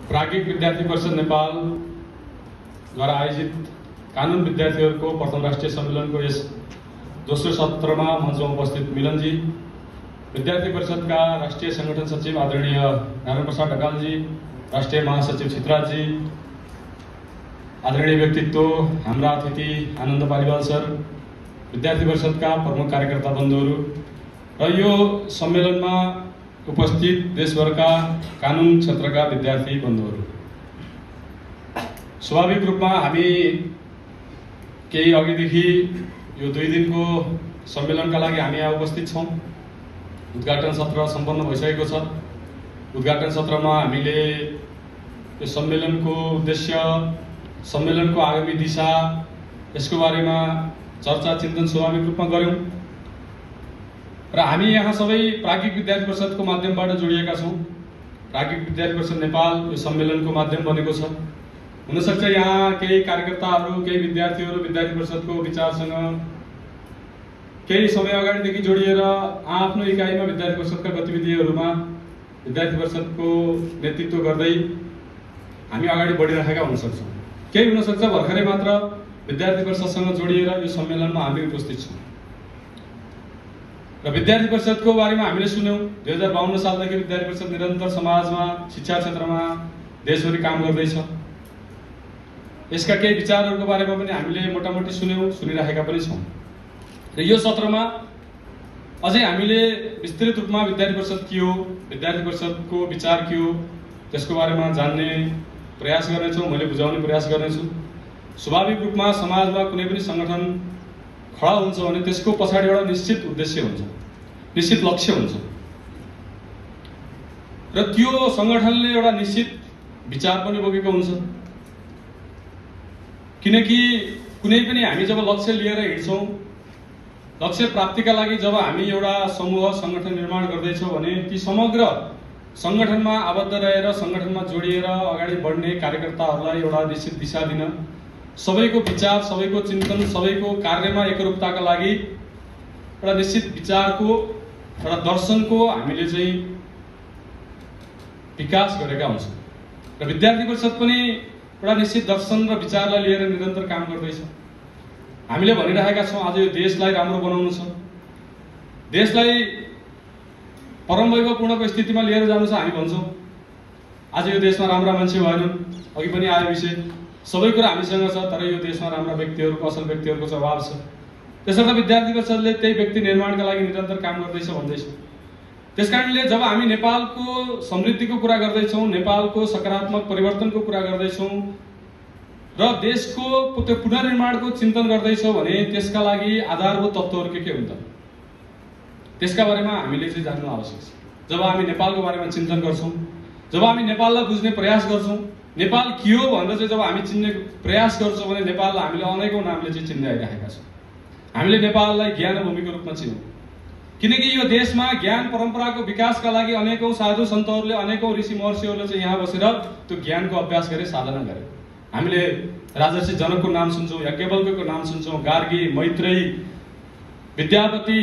प्राज्ञिक विद्यार्थी परिषद नेपाल द्वारा आयोजित कानुन विद्यार्थीहरूको प्रथम राष्ट्रिय सम्मेलनको यस दोस्रो सत्रमा मञ्चमा उपस्थित मिलनजी, विद्यार्थी परिषदका राष्ट्रिय संगठन सचिव आदरणीय नारायण प्रसाद ढकालजी, राष्ट्रिय महासचिव छितराजी, आदरणीय व्यक्तित्व हाम्रा अतिथि आनन्द पालिवाल सर, विद्यार्थी परिषदका प्रमुख कार्यकर्ता बन्धुहरू र यो सम्मेलनमा उपस्थित देशभरका कानुन क्षेत्रका विद्यार्थी बन्धुहरू, स्वाभाविक रूपमा हामी केही अघिदेखि यो 2 दिनको सम्मेलनका लागि हामी यहाँ उपस्थित छौं। उद्घाटन सत्र सम्पन्न भइसकेको छ। उद्घाटन सत्रमा हामीले यो सम्मेलनको उद्देश्य, सम्मेलनको आगामी दिशा, यसको बारेमा चर्चा चिन्तन स्वाभाविक रूपमा गर्यौं र हामी यहाँ सबै प्राज्ञिक विद्यार्थी परिषदको माध्यमबाट जोडिएका छौं। प्राज्ञिक विद्यार्थी परिषद नेपाल यो सम्मेलनको माध्यम बनेको छ। हुन सक्छ यहाँ केही कार्यकर्ताहरू, केही विद्यार्थीहरू विद्यार्थी परिषदको विचारसँग केही समय अगाडिदेखि जोडिएर आफ्नो इकाइमा विद्यार्थी परिषदका गतिविधिहरूमा विद्यार्थी परिषदको नेतृत्व गर्दै हामी अगाडि बढिरहेका हुन सक्छौं। केही हुन सक्छ भर्खरै मात्र विद्यार्थी परिषदसँग जोडिएर यो सम्मेलनमा हामी उपस्थित छौं र विद्यार्थी परिषदको बारेमा हामीले सुन्यौं। 2052 सालदेखि विद्यार्थी परिषद निरन्तर समाजमा, शिक्षा क्षेत्रमा देशभरि काम गर्दैछ। यसका केही विचारहरूको बारेमा पनि हामीले मोटामोटी सुनिरहेका पनि छौं र यो सत्रमा अझै हामीले विस्तृत रूपमा विद्यार्थी परिषद के हो, विद्यार्थी परिषदको विचार के हो, त्यसको बारेमा जान्ने प्रयास गर्नेछौं। मैले बुझाउने प्रयास गर्नेछु। स्वाभाविक रूपमा समाजमा कुनै पनि संगठन खडा हुन्छ भने त्यसको पछाडि एउटा निश्चित उद्देश्य हुन्छ, निश्चित लक्ष्य हुन्छ र त्यो संगठनले एउटा निश्चित विचार पनि बोकेको हुन्छ। किनकि कुनै पनि हामी जब लक्ष्य लिएर हिँड्छौं, लक्ष्य प्राप्तिका लागि जब हामी एउटा समूह संगठन निर्माण गर्दैछौं भने ती समग्र संगठनमा आबद्ध रहेर, संगठनमा जोडिएर अगाडि बढ्ने कार्यकर्ताहरूलाई एउटा निश्चित दिशा दिन, सबैको विचार, सबैको चिन्तन, सबैको कार्यमा एकरूपताका लागि एउटा निश्चित विचारको, एउटा दर्शनको हामीले चाहिँ विकास गरेका हुन्छौँ र विद्यार्थी परिषद पनि एउटा निश्चित दर्शन र विचारलाई लिएर निरन्तर काम गर्दैछ। हामीले भनिरहेका छौं आज यो देशलाई राम्रो बनाउनु छ, देशलाई परम वैभवपूर्णको स्थितिमा लिएर जानु छ। हामी भन्छौं आज यो देशमा राम्रा मान्छे भएनन्, अघि पनि आयो विषय, सबै कुरा हामीसँग छ तर यो देशमा राम्रा व्यक्तिहरूको, असल व्यक्तिहरूको चाहिँ अभाव छ। त्यसर्थ विद्यार्थी परिषदले त्यही व्यक्ति निर्माणका लागि निरन्तर काम गर्दैछ भन्दैछ। त्यसकारणले जब हामी नेपालको समृद्धिको कुरा गर्दैछौं, नेपालको सकारात्मक परिवर्तनको कुरा गर्दैछौं र देशको त्यो पुनर्निर्माणको चिन्तन गर्दैछौं भने त्यसका लागि आधारभूत तत्त्वहरू के हुन् त, त्यसका बारेमा हामीले चाहिँ जान्नु आवश्यक छ। जब हामी नेपालको बारेमा चिन्तन गर्छौं, जब हामी नेपाललाई बुझ्ने प्रयास गर्छौं, नेपाल के हो भनेर चाहिँ जब हामी चिन्ने प्रयास गर्छौं भने नेपाललाई हामीले अनेकौं नामले चाहिँ चिन्दै आइरहेका छौं। हामीले नेपाललाई ज्ञान भूमिको रूपमा चिन्यौं किनकि यो देशमा ज्ञान परम्पराको विकासका लागि अनेकौं साधु सन्तहरूले, अनेकौं ऋषि महर्षिहरूले चाहिँ यहाँ बसेर त्यो ज्ञानको अभ्यास गरे, साधना गरे। हामीले राजर्षि जनकको नाम सुन्छौं, याज्ञवल्क्यको नाम सुन्छौं, गार्गी, मैत्रेयी, विद्यापति,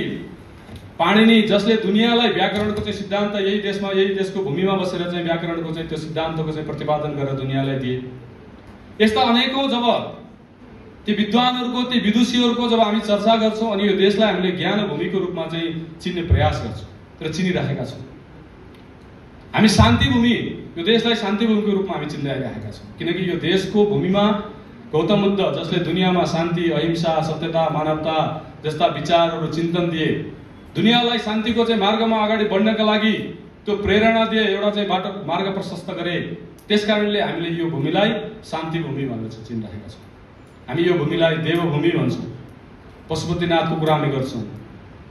पाणिनि, जसले दुनियाँलाई व्याकरणको चाहिँ सिद्धान्त यही देशमा, यही देशको भूमिमा बसेर चाहिँ व्याकरणको चाहिँ त्यो सिद्धान्तको चाहिँ प्रतिपादन गरेर दुनियाँलाई दिए। यस्ता अनेकौं जब ती विद्वानहरूको, ती विदुषीहरूको जब हामी चर्चा गर्छौं अनि यो देशलाई हामीले ज्ञान भूमिको रूपमा चाहिँ चिन्ने प्रयास गर्छौं र चिनिरहेका छौं। हामी शान्ति भूमि, यो देशलाई शान्ति भूमिको रूपमा हामी चिन्दै आइरहेका छौं किनकि यो देशको भूमिमा गौतम बुद्ध, जसले दुनियाँमा शान्ति, अहिंसा, सत्यता, मानवता जस्ता विचारहरू चिन्तन दिए, दुनियाँलाई शान्तिको चाहिँ मार्गमा अगाडि बढ्नका लागि त्यो प्रेरणा दिए, एउटा चाहिँ बाटो, मार्ग प्रशस्त गरे। त्यसकारणले हामीले यो भूमिलाई शान्ति भूमि भनेर चाहिँ चिनिरहेका छौं। हामी यो भूमिलाई देवभूमि भन्छौं। पशुपतिनाथको कुरा हामी गर्छौं,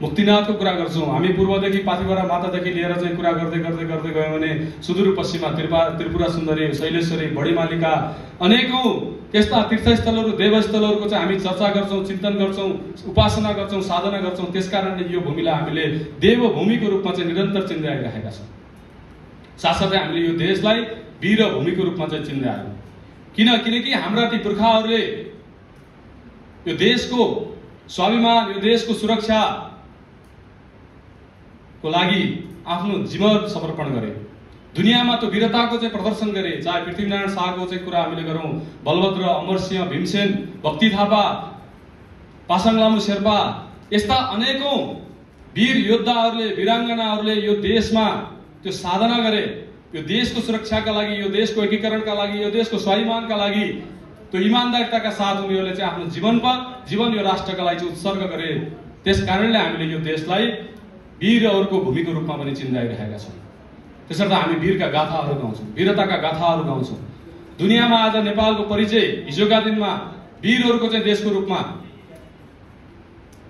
मुक्तिनाथको कुरा गर्छौं। हामी पूर्वदेखि पाथिभरा मातादेखि लिएर चाहिँ कुरा गर्दै गर्दै गर्दै गयौं भने सुदूर पश्चिममा त्रिपुरा सुन्दरी, शैलेश्वरी, बडीमालिका, अनेकौं त्यस्ता तीर्थस्थलहरू, देवस्थलहरूको चाहिँ हामी चर्चा गर्छौं, चिन्तन गर्छौं, उपासना गर्छौं, साधना गर्छौं। त्यसकारणले यो भूमिलाई हामीले देवभूमिको रूपमा चाहिँ निरन्तर चिन्दै आइरहेका छौं। साथसाथै हामीले यो देशलाई वीर भूमिको रूपमा चाहिँ चिन्दै आयौं। किनकि हाम्रा ती पुर्खाहरूले यो देशको स्वाभिमान, यो देशको सुरक्षा को लागि आफ्नो जीवन समर्पण गरे। दुनियाँमा त्यो वीरताको चाहिँ प्रदर्शन गरे। चाहे पृथ्वीनारायण शाहको चाहिँ कुरा हामीले गरौँ, बलभद्र, अमरसिंह, भीमसेन, भक्ति थापा, पासाङ लामु शेर्पा, यस्ता अनेकौं वीर योद्धाहरूले, वीराङ्गनाहरूले यो देशमा त्यो साधना गरे। यो देशको सुरक्षाका लागि, यो देशको एकीकरणका लागि, यो देशको स्वाभिमानका लागि त्यो इमानदारिताका साथ उनीहरूले चाहिँ आफ्नो जीवन यो राष्ट्रका लागि चाहिँ उत्सर्ग गरे। त्यसकारणले हामीले यो देशलाई वीरहरूको भूमिको रूपमा पनि चिन्डाइरहेका छौँ। त्यसर्थ हामी वीरका गाथाहरू गाउँछौँ, वीरताका गाथाहरू गाउँछौँ। दुनियाँमा आज नेपालको परिचय हिजोका दिनमा वीरहरूको चाहिँ देशको रूपमा,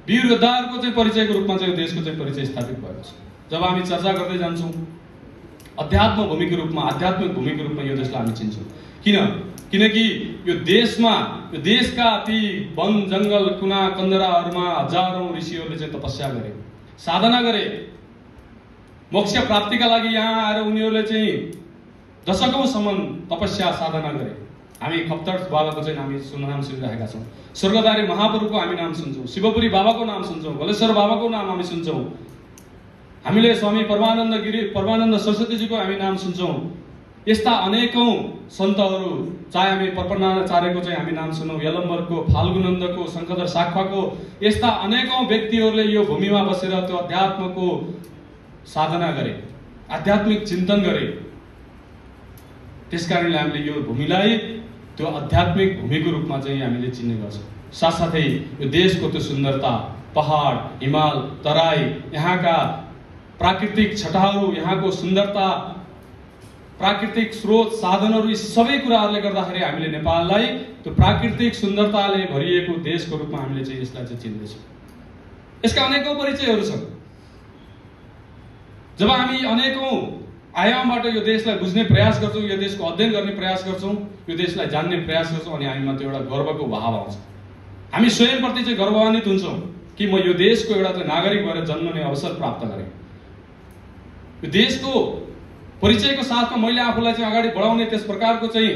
वीर योद्धाहरूको चाहिँ परिचयको रूपमा चाहिँ यो देशको चाहिँ परिचय स्थापित भएको छ। जब हामी चर्चा गर्दै जान्छौँ अध्यात्म भूमिको रूपमा, आध्यात्मिक भूमिको रूपमा यो देशलाई हामी चिन्छौँ। किनकि यो देशमा, यो देशका ती वन जङ्गल कुना कन्दराहरूमा हजारौं ऋषिहरूले चाहिँ तपस्या गरे, साधना गरे। मोक्ष प्राप्तिका लागि यहाँ आएर उनीहरूले चाहिँ दशकौंसम्म तपस्या साधना गरे। हामी खप्तर बाबाको चाहिँ नाम सुनिरहेका छौँ, स्वर्गदारी महाप्रभुको हामी नाम सुन्छौँ, शिवपुरी बाबाको नाम सुन्छौँ, गलेश्वर बाबाको नाम हामी सुन्छौँ, हामीले स्वामी परमानन्द सरस्वतीजीको हामी नाम सुन्छौँ। यस्ता अनेकौं सन्तहरू, चाहे हामी पर्पनाचार्यको चाहिँ हामी नाम सुनौँ, यलम्बरको, फाल्गुनन्दको, शङ्खधर साख्वाको, यस्ता अनेकौं व्यक्तिहरूले यो भूमिमा बसेर त्यो अध्यात्मको साधना गरे, आध्यात्मिक चिन्तन गरे। त्यसकारणले हामीले यो भूमिलाई त्यो आध्यात्मिक भूमिको रूपमा चाहिँ हामीले चिन्ने गर्छौँ। साथसाथै यो देशको त्यो सुन्दरता, पहाड, हिमाल, तराई, यहाँका प्राकृतिक छटाहरू, यहाँको सुन्दरता, प्राकृतिक स्रोत, साधनहरू, यी सबै कुराहरूले गर्दाखेरि हामीले नेपाललाई त्यो प्राकृतिक सुन्दरताले भरिएको देशको रूपमा हामीले चाहिँ यसलाई चाहिँ चिन्दैछौँ। यसका अनेकौं परिचयहरू छन्। जब हामी अनेकौं आयामबाट यो देशलाई बुझ्ने प्रयास गर्छौँ, यो देशको अध्ययन गर्ने प्रयास गर्छौँ, यो देशलाई जान्ने प्रयास गर्छौँ, अनि हामीमा त्यो एउटा गर्वको भाव आउँछ। हामी स्वयंप्रति चाहिँ गर्वान्वित हुन्छौँ कि म यो देशको एउटा चाहिँ नागरिक भएर जन्मने अवसर प्राप्त गरेँ। यो देशको परिचयको साथमा मैले आफूलाई चाहिँ अगाडि बढाउने त्यस प्रकारको चाहिँ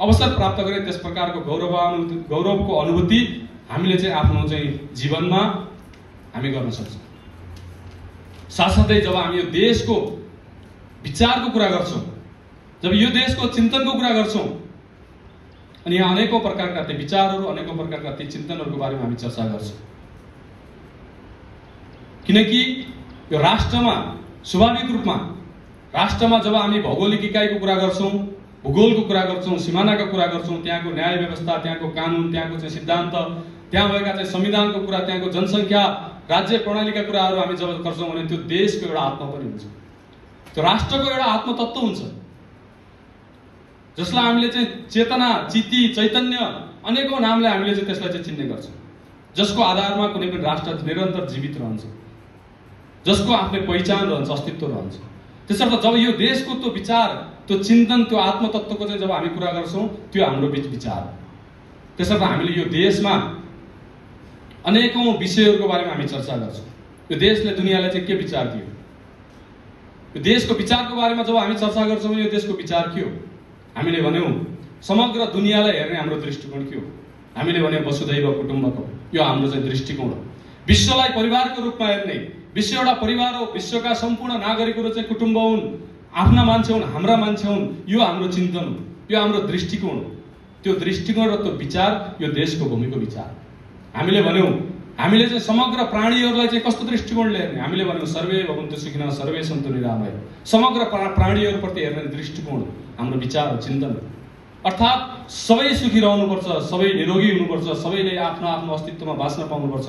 अवसर प्राप्त गरेँ, त्यस प्रकारको गौरवको अनुभूति हामीले चाहिँ आफ्नो चाहिँ जीवनमा हामी गर्न सक्छौँ। साथसाथै जब हामी यो देशको विचारको कुरा गर्छौँ, जब यो देशको चिन्तनको कुरा गर्छौँ, अनि यहाँ अनेकौं प्रकारका ती विचारहरू, अनेकौं प्रकारका ती चिन्तनहरूको बारेमा हामी चर्चा गर्छौँ। किनकि यो राष्ट्रमा स्वाभाविक रूपमा, राष्ट्रमा जब हामी भौगोलिक इकाइको कुरा गर्छौँ, भूगोलको कुरा गर्छौँ, सिमानाको कुरा गर्छौँ, त्यहाँको न्याय व्यवस्था, त्यहाँको कानुन, त्यहाँको चाहिँ सिद्धान्त, त्यहाँ भएका चाहिँ संविधानको कुरा, त्यहाँको जनसङ्ख्या, राज्य प्रणालीका कुराहरू हामी जब गर्छौँ भने त्यो देशको एउटा आत्मा पनि हुन्छ, त्यो राष्ट्रको एउटा आत्मतत्व हुन्छ, जसलाई हामीले चाहिँ चेतना, चित्ती, चैतन्य, अनेकौं नामले हामीले चाहिँ त्यसलाई चाहिँ चिन्ने गर्छौँ, जसको आधारमा कुनै पनि राष्ट्र निरन्तर जीवित रहन्छ, जसको आफ्नै पहिचान रहन्छ, अस्तित्व रहन्छ। त्यसर्थ जब यो देशको त्यो विचार, त्यो चिन्तन, त्यो आत्मतत्वको चाहिँ जब हामी कुरा गर्छौँ, त्यो हाम्रो विचार हो। त्यसर्थ हामीले यो देशमा अनेकौं विषयहरूको बारेमा हामी चर्चा गर्छौँ। यो देशले दुनियाँलाई चाहिँ के विचार दियो, यो देशको विचारको बारेमा जब हामी चर्चा गर्छौँ भने यो देशको विचार के हो? हामीले भन्यौँ समग्र दुनियाँलाई हेर्ने हाम्रो दृष्टिकोण के हो? हामीले भन्यौँ वसुधैव कुटुम्बकम, यो हाम्रो चाहिँ दृष्टिकोण हो। विश्वलाई परिवारको रूपमा हेर्ने, विश्व एउटा परिवार हो, विश्वका सम्पूर्ण नागरिकहरू चाहिँ कुटुम्ब हुन्, आफ्ना मान्छे हुन्, हाम्रा मान्छे हुन्, यो हाम्रो चिन्तन हो, यो हाम्रो दृष्टिकोण हो। त्यो दृष्टिकोण र त्यो विचार यो देशको भूमिको विचार। हामीले भन्यौँ हामीले चाहिँ समग्र प्राणीहरूलाई चाहिँ कस्तो दृष्टिकोणले हेर्ने? हामीले भन्यौँ सर्वे भवन्तु सुखिनः सर्वे सन्तु निरामयः, समग्र प्राणीहरूप्रति हेर्ने दृष्टिकोण हाम्रो विचार चिन्तन। अर्थात् सबै सुखी रहनुपर्छ, सबै निरोगी हुनुपर्छ, सबैले आफ्नो आफ्नो अस्तित्वमा बाँच्न पाउनुपर्छ,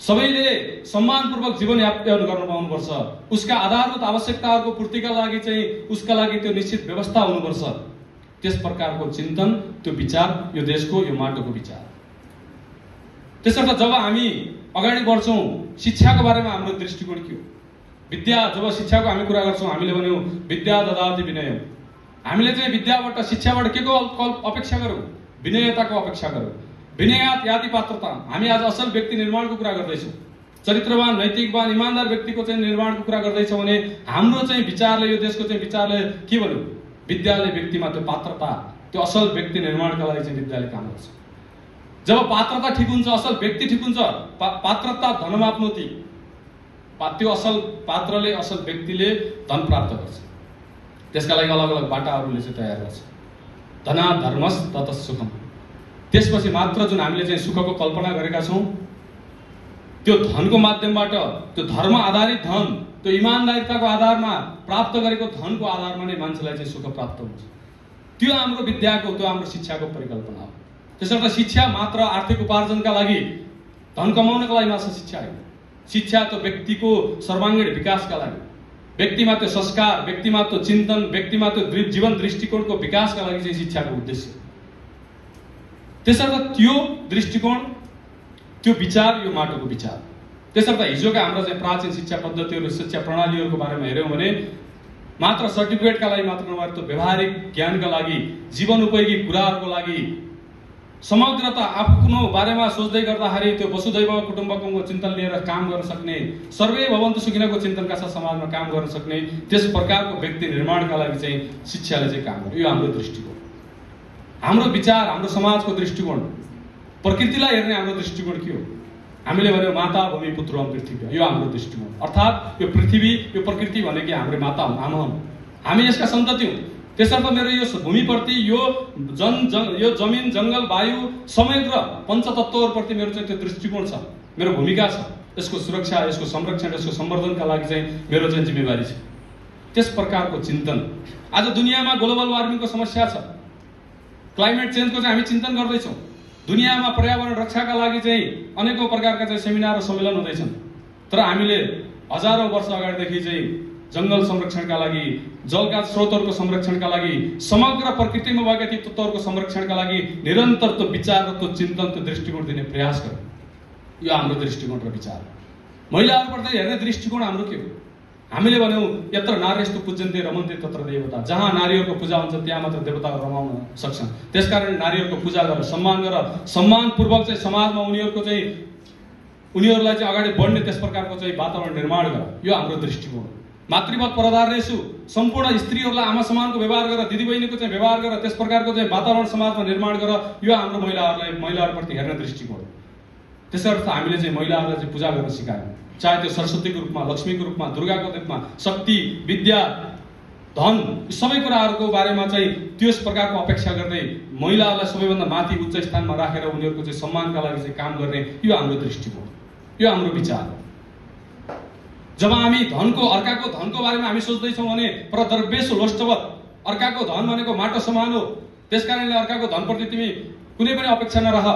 सबैले सम्मानपूर्वक जीवन यापन गर्न पाउनुपर्छ, उसका आधारभूत आवश्यकताहरूको पूर्तिका लागि चाहिँ उसका लागि त्यो निश्चित व्यवस्था हुनुपर्छ। त्यस प्रकारको चिन्तन, त्यो विचार यो देशको, यो माटोको विचार। त्यसर्थ जब हामी अगाडि बढ्छौँ, शिक्षाको बारेमा हाम्रो दृष्टिकोण के हो? विद्या, जब शिक्षाको हामी कुरा गर्छौँ, हामीले भन्यौँ विद्या ददाति विनय, हामीले चाहिँ विद्याबाट, शिक्षाबाट के को अपेक्षा गरौँ? विनयताको अपेक्षा गरौँ। विनयात याति पात्रता, हामी आज असल व्यक्ति निर्माणको कुरा गर्दैछौँ, चरित्रवान, नैतिकवान, इमानदार व्यक्तिको चाहिँ निर्माणको कुरा गर्दैछौँ भने हाम्रो चाहिँ विचारले, यो देशको चाहिँ विचारले के भन्यो? विद्याले व्यक्तिमा त्यो पात्रता, त्यो असल व्यक्ति निर्माणका लागि चाहिँ विद्याले काम गर्छ। जब पात्रता ठिक हुन्छ, असल व्यक्ति ठिक हुन्छ, पात्रता धनमाप्नोति, त्यो असल पात्रले, असल व्यक्तिले धन प्राप्त गर्छ। त्यसका लागि अलग अलग बाटाहरूले चाहिँ तयार गर्छ। धना धर्मस तत सुखम। त्यसपछि मात्र जुन हामीले चाहिँ सुखको कल्पना गरेका छौँ त्यो धनको माध्यमबाट, त्यो धर्म आधारित धन, त्यो इमानदारिताको आधारमा प्राप्त गरेको धनको आधारमा नै मान्छेलाई चाहिँ सुख प्राप्त हुन्छ। त्यो हाम्रो विद्याको, त्यो हाम्रो शिक्षाको परिकल्पना हो। त्यसर्थ शिक्षा मात्र आर्थिक उपार्जनका लागि, धन कमाउनका लागि मात्र शिक्षा होइन। शिक्षा त्यो व्यक्तिको सर्वाङ्गीण विकासका लागि, व्यक्तिमा त्यो संस्कार, व्यक्तिमा त्यो चिन्तन, व्यक्तिमा त्यो जीवन दृष्टिकोणको विकासका लागि चाहिँ शिक्षाको उद्देश्य। त्यसर्थ त्यो दृष्टिकोण, त्यो विचार यो माटोको विचार। त्यसर्थ हिजोका हाम्रा चाहिँ प्राचीन शिक्षा पद्धतिहरू, शिक्षा प्रणालीहरूको बारेमा हेऱ्यौँ भने मात्र सर्टिफिकेटका लागि मात्र नभएर त्यो व्यवहारिक ज्ञानका लागि, जीवन उपयोगी कुराहरूको लागि, समग्रता आफ्नो बारेमा सोच्दै गर्दाखेरि त्यो वसुधैव कुटुम्बकमको चिन्तन लिएर काम गर्न सक्ने, सर्वे भवन्तु सुखिनको चिन्तनका साथ समाजमा काम गर्न सक्ने, त्यस प्रकारको व्यक्ति निर्माणका लागि चाहिँ शिक्षाले चाहिँ काम गर्यो। यो हाम्रो दृष्टिकोण, हाम्रो विचार, हाम्रो समाजको दृष्टिकोण। प्रकृतिलाई हेर्ने हाम्रो दृष्टिकोण के हो? हामीले भन्यो माता भूमि पुत्रम पृथ्वी, यो हाम्रो दृष्टिकोण। अर्थात् यो पृथ्वी, यो प्रकृति भनेको हाम्रो माता हुन्, आमा हुन्, हामी यसका सन्तति हौँ। त्यसर्थ मेरो यो भूमिप्रति, यो जमिन, जङ्गल, वायु, समग्र पञ्चतत्त्वहरूप्रति मेरो चाहिँ त्यो दृष्टिकोण छ, मेरो भूमिका छ। यसको सुरक्षा, यसको संरक्षण, यसको सम्वर्धनका लागि चाहिँ मेरो चाहिँ जिम्मेवारी छ। त्यस प्रकारको चिन्तन। आज दुनियाँमा ग्लोबल वार्मिङको समस्या छ, क्लाइमेट चेन्जको चाहिँ हामी चिन्तन गर्दैछौँ। दुनियाँमा पर्यावरण रक्षाका लागि चाहिँ अनेकौं प्रकारका चाहिँ सेमिनार र सम्मेलन हुँदैछन्, तर हामीले हजारौं वर्ष अगाडिदेखि चाहिँ जङ्गल संरक्षणका लागि, जलका स्रोतहरूको संरक्षणका लागि, समग्र प्रकृतिमा भएका ती तत्त्वहरूको संरक्षणका लागि निरन्तर त्यो विचार र त्यो चिन्तन, त्यो दृष्टिकोण दिने प्रयास गर्यो। यो हाम्रो दृष्टिकोण र विचार। महिलाहरूप्रति हेर्ने दृष्टिकोण हाम्रो के हो? हामीले भन्यौँ यत्र नार्यस्तु पूज्यन्ते रमन्ते तत्र देवता। जहाँ नारीहरूको पूजा हुन्छ त्यहाँ मात्र देवताहरू रमाउन सक्छन्। त्यसकारण नारीहरूको पूजा गर, सम्मान गर, सम्मानपूर्वक चाहिँ समाजमा उनीहरूलाई चाहिँ अगाडि बढ्ने त्यस प्रकारको चाहिँ वातावरण निर्माण गर। यो हाम्रो दृष्टिकोण। मातृवत परदारेषु, सम्पूर्ण स्त्रीहरूलाई आमा समानको व्यवहार गर, दिदीबहिनीको चाहिँ व्यवहार गर, त्यस प्रकारको चाहिँ वातावरण समाजमा निर्माण गर। यो हाम्रो महिलाहरूप्रति हेर्ने दृष्टिकोण। त्यसर्थ हामीले चाहिँ महिलाहरूलाई चाहिँ पूजा गर्न सिकायौँ, चाहे त्यो सरस्वतीको रूपमा, लक्ष्मीको रूपमा, दुर्गाको रूपमा, शक्ति, विद्या, धन, सबै कुराहरूको बारेमा चाहिँ त्यस प्रकारको अपेक्षा गर्दै महिलाहरूलाई सबैभन्दा माथि उच्च स्थानमा राखेर उनीहरूको चाहिँ सम्मानका लागि चाहिँ काम गर्ने, यो हाम्रो दृष्टिकोण, यो हाम्रो विचार हो। जब हामी अर्काको धनको बारेमा हामी सोच्दैछौँ भने प्रदर्वेश लोष्टवत, अर्काको धन भनेको माटो समान हो, त्यसकारणले अर्काको धनप्रति तिमी कुनै पनि अपेक्षा नरह।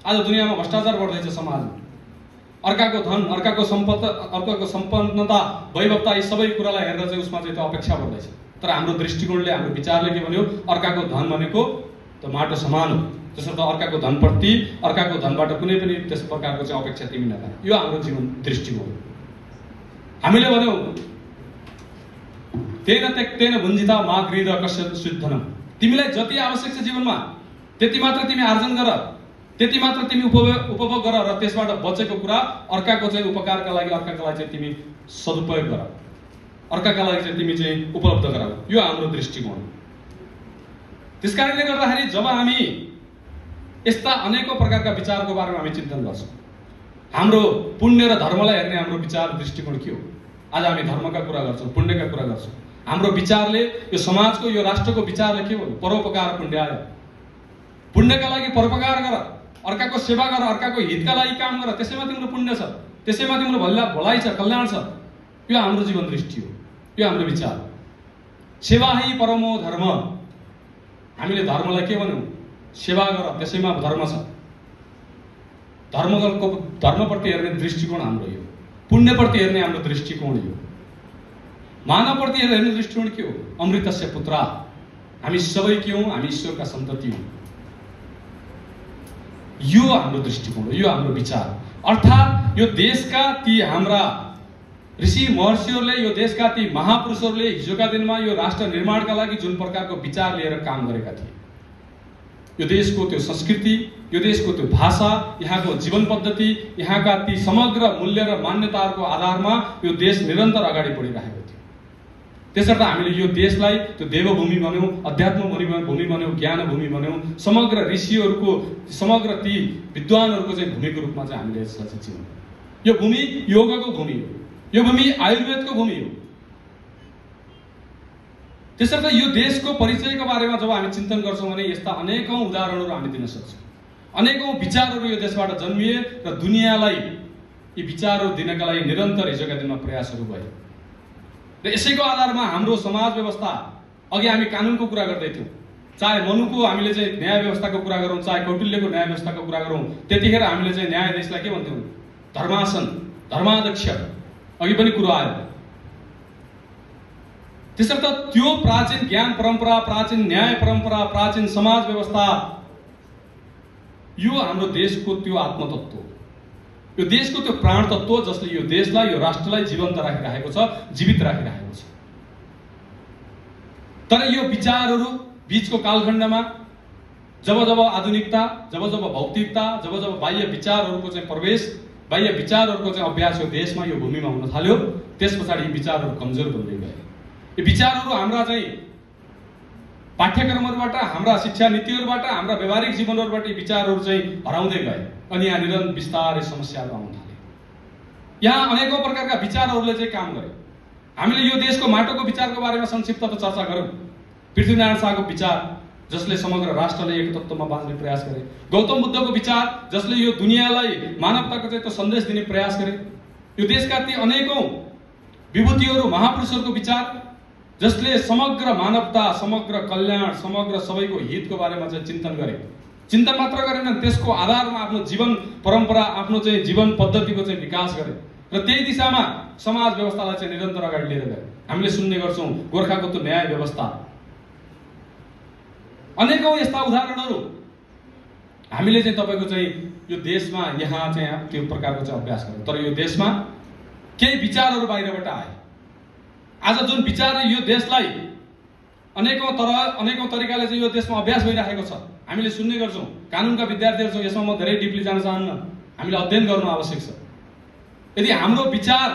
आज दुनियाँमा भ्रष्टाचार बढ्दैछ समाजमा। अर्काको धन, अर्काको सम्पन्नता, वैभवता, यी सबै कुरालाई हेरेर चाहिँ उसमा चाहिँ त्यो अपेक्षा बढ्दैछ। तर हाम्रो दृष्टिकोणले, हाम्रो विचारले के भन्यो? अर्काको धन भनेको त्यो माटो समान हो, त्यसर्थ अर्काको धनप्रति, अर्काको धनबाट कुनै पनि त्यस प्रकारको चाहिँ अपेक्षा तिमी नगर। यो हाम्रो जीवन दृष्टिकोण। हामीले भन्यौँ तेन त्यक्तेन भुञ्जिता मा गृहीत कस्य धनम। तिमीलाई जति आवश्यक छ जीवनमा त्यति मात्र तिमी आर्जन गर, त्यति मात्र तिमी उपभोग गर, र त्यसबाट बचेको कुरा अर्काको चाहिँ उपकारका लागि, अर्काका लागि चाहिँ तिमी सदुपयोग गर, अर्काका लागि चाहिँ तिमी चाहिँ उपलब्ध गर। यो हाम्रो दृष्टिकोण। त्यसकारणले गर्दाखेरि जब हामी यस्ता अनेकौं प्रकारका विचारको बारेमा हामी चिन्तन गर्छौँ, हाम्रो पुण्य र धर्मलाई हेर्ने हाम्रो विचार दृष्टिकोण के हो? आज हामी धर्मका कुरा गर्छौँ, पुण्यका कुरा गर्छौँ। हाम्रो विचारले, यो समाजको, यो राष्ट्रको विचारले के भन्यो? परोपकार पुण्याय। पुण्यका लागि परोपकार गर, अर्काको सेवा गर, अर्काको हितका लागि काम गर, त्यसैमा तिम्रो पुण्य छ, त्यसैमा तिम्रो भलाइ छ, कल्याण छ। यो हाम्रो जीवन दृष्टि हो, यो हाम्रो विचार। सेवा है परमो धर्म। हामीले धर्मलाई के भन्यौँ? सेवा गर, त्यसैमा धर्म छ। धर्मप्रति हेर्ने दृष्टिकोण हाम्रो यो, पुण्यप्रति हेर्ने हाम्रो दृष्टिकोण यो, मानवप्रति हेर्ने दृष्टिकोण के हो? अमृतस्य पुत्र। हामी सबै के हौँ? हामी ईश्वरका सन्तति हौँ। यो हाम्रो दृष्टिकोण हो, यो हाम्रो विचार। अर्थात् यो देशका ती हाम्रा ऋषि महर्षिहरूले, यो देशका ती महापुरुषहरूले हिजोका दिनमा यो राष्ट्र निर्माणका लागि जुन प्रकारको विचार लिएर काम गरेका थिए, यो देशको त्यो संस्कृति, यो देशको त्यो भाषा, यहाँको जीवन पद्धति, यहाँका ती समग्र मूल्य र मान्यताहरूको आधारमा यो देश निरन्तर अगाडि बढिरहेको थियो। त्यसर्थ हामीले यो देशलाई त्यो देवभूमि भन्यौँ, अध्यात्म भूमि भन्यौँ, ज्ञान भूमि भन्यौँ, समग्र ऋषिहरूको, समग्र ती विद्वानहरूको चाहिँ भूमिको रूपमा चाहिँ हामीले यसलाई चाहिँ चिनौँ। यो भूमि योगको भूमि हो, यो भूमि आयुर्वेदको भूमि हो, त्यसर्थ यो देशको परिचयको बारेमा जब हामी चिन्तन गर्छौँ भने यस्ता अनेकौं उदाहरणहरू हामी दिन सक्छौँ। अनेकौं विचारहरू यो देशबाट जन्मिए र दुनियाँलाई यी विचारहरू दिनका लागि निरन्तर हिजोका दिनमा प्रयासहरू भए र यसैको आधारमा हाम्रो समाज व्यवस्था, अघि हामी कानुनको कुरा गर्दै थियौँ, चाहे मनुको हामीले चाहिँ न्याय व्यवस्थाको कुरा गरौँ, चाहे कौटिल्यको न्याय व्यवस्थाको कुरा गरौँ, त्यतिखेर हामीले चाहिँ न्यायाधीशलाई के भन्थ्यौँ? धर्मासन, धर्माध्यक्ष, अघि पनि कुरो आयो। त्यसर्थ त्यो प्राचीन ज्ञान परम्परा, प्राचीन न्याय परम्परा, प्राचीन समाज व्यवस्था, यो हाम्रो देशको त्यो आत्मतत्व, यो देशको त्यो प्राण तत्व जसले यो देशलाई, यो राष्ट्रलाई जीवन्त राखिरहेको छ, जीवित राखिरहेको छ। तर यो विचारहरू बीचको कालखण्डमा जब जब आधुनिकता, जब जब भौतिकता, जब जब बाह्य विचारहरूको चाहिँ प्रवेश, बाह्य विचारहरूको चाहिँ अभ्यास यो देशमा, यो भूमिमा हुन थाल्यो, त्यस पछाडि यी विचारहरू कमजोर बन्दै गए। यी विचारहरू हाम्रा चाहिँ पाठ्यक्रमहरूबाट, हाम्रा शिक्षा नीतिहरूबाट, हाम्रा व्यावहारिक जीवनहरूबाट यी विचारहरू चाहिँ हराउँदै गए अनि यहाँ निरन्तर बिस्तारै समस्याहरू आउन थाले। यहाँ अनेकौं प्रकारका विचारहरूले चाहिँ काम गरे। हामीले यो देशको माटोको विचारको बारेमा संक्षिप्त त चर्चा गर्यौं। पृथ्वीनारायण शाहको विचार जसले समग्र राष्ट्रलाई एकतत्वमा बाँध्ने प्रयास गरे, गौतम बुद्धको विचार जसले यो दुनियाँलाई मानवताको चाहिँ त्यो सन्देश दिने प्रयास गरे, यो देशका ती अनेकौं विभूतिहरू, महापुरुषहरूको विचार जसले समग्र मानवता, समग्र कल्याण, समग्र सबैको हितको बारेमा चाहिँ चिन्तन गरे। चिन्तन मात्र गरेनन्, त्यसको आधारमा आफ्नो जीवन परम्परा, आफ्नो चाहिँ जीवन पद्धतिको चाहिँ विकास गरे र त्यही दिशामा समाज व्यवस्थालाई चाहिँ निरन्तर अगाडि लिएर गए। हामीले सुन्ने गर्छौं गोर्खाको त्यो न्याय व्यवस्था, अनेकौं यस्ता उदाहरणहरू हामीले चाहिँ तपाईको चाहिँ यो देशमा यहाँ चाहिँ त्यो प्रकारको चाहिँ अभ्यास गर्यौं। तर यो देशमा केही विचारहरू बाहिरबाट आए। आज जुन विचार यो देशलाई अनेकौं तरिकाले चाहिँ यो देशमा अभ्यास भइरहेको छ, हामीले सुन्ने गर्छौं। कानुनका विद्यार्थीहरू छौं, यसमा म धेरै डिपली जान चाहन्न, हामीले अध्ययन गर्नु आवश्यक छ। यदि हाम्रो विचार,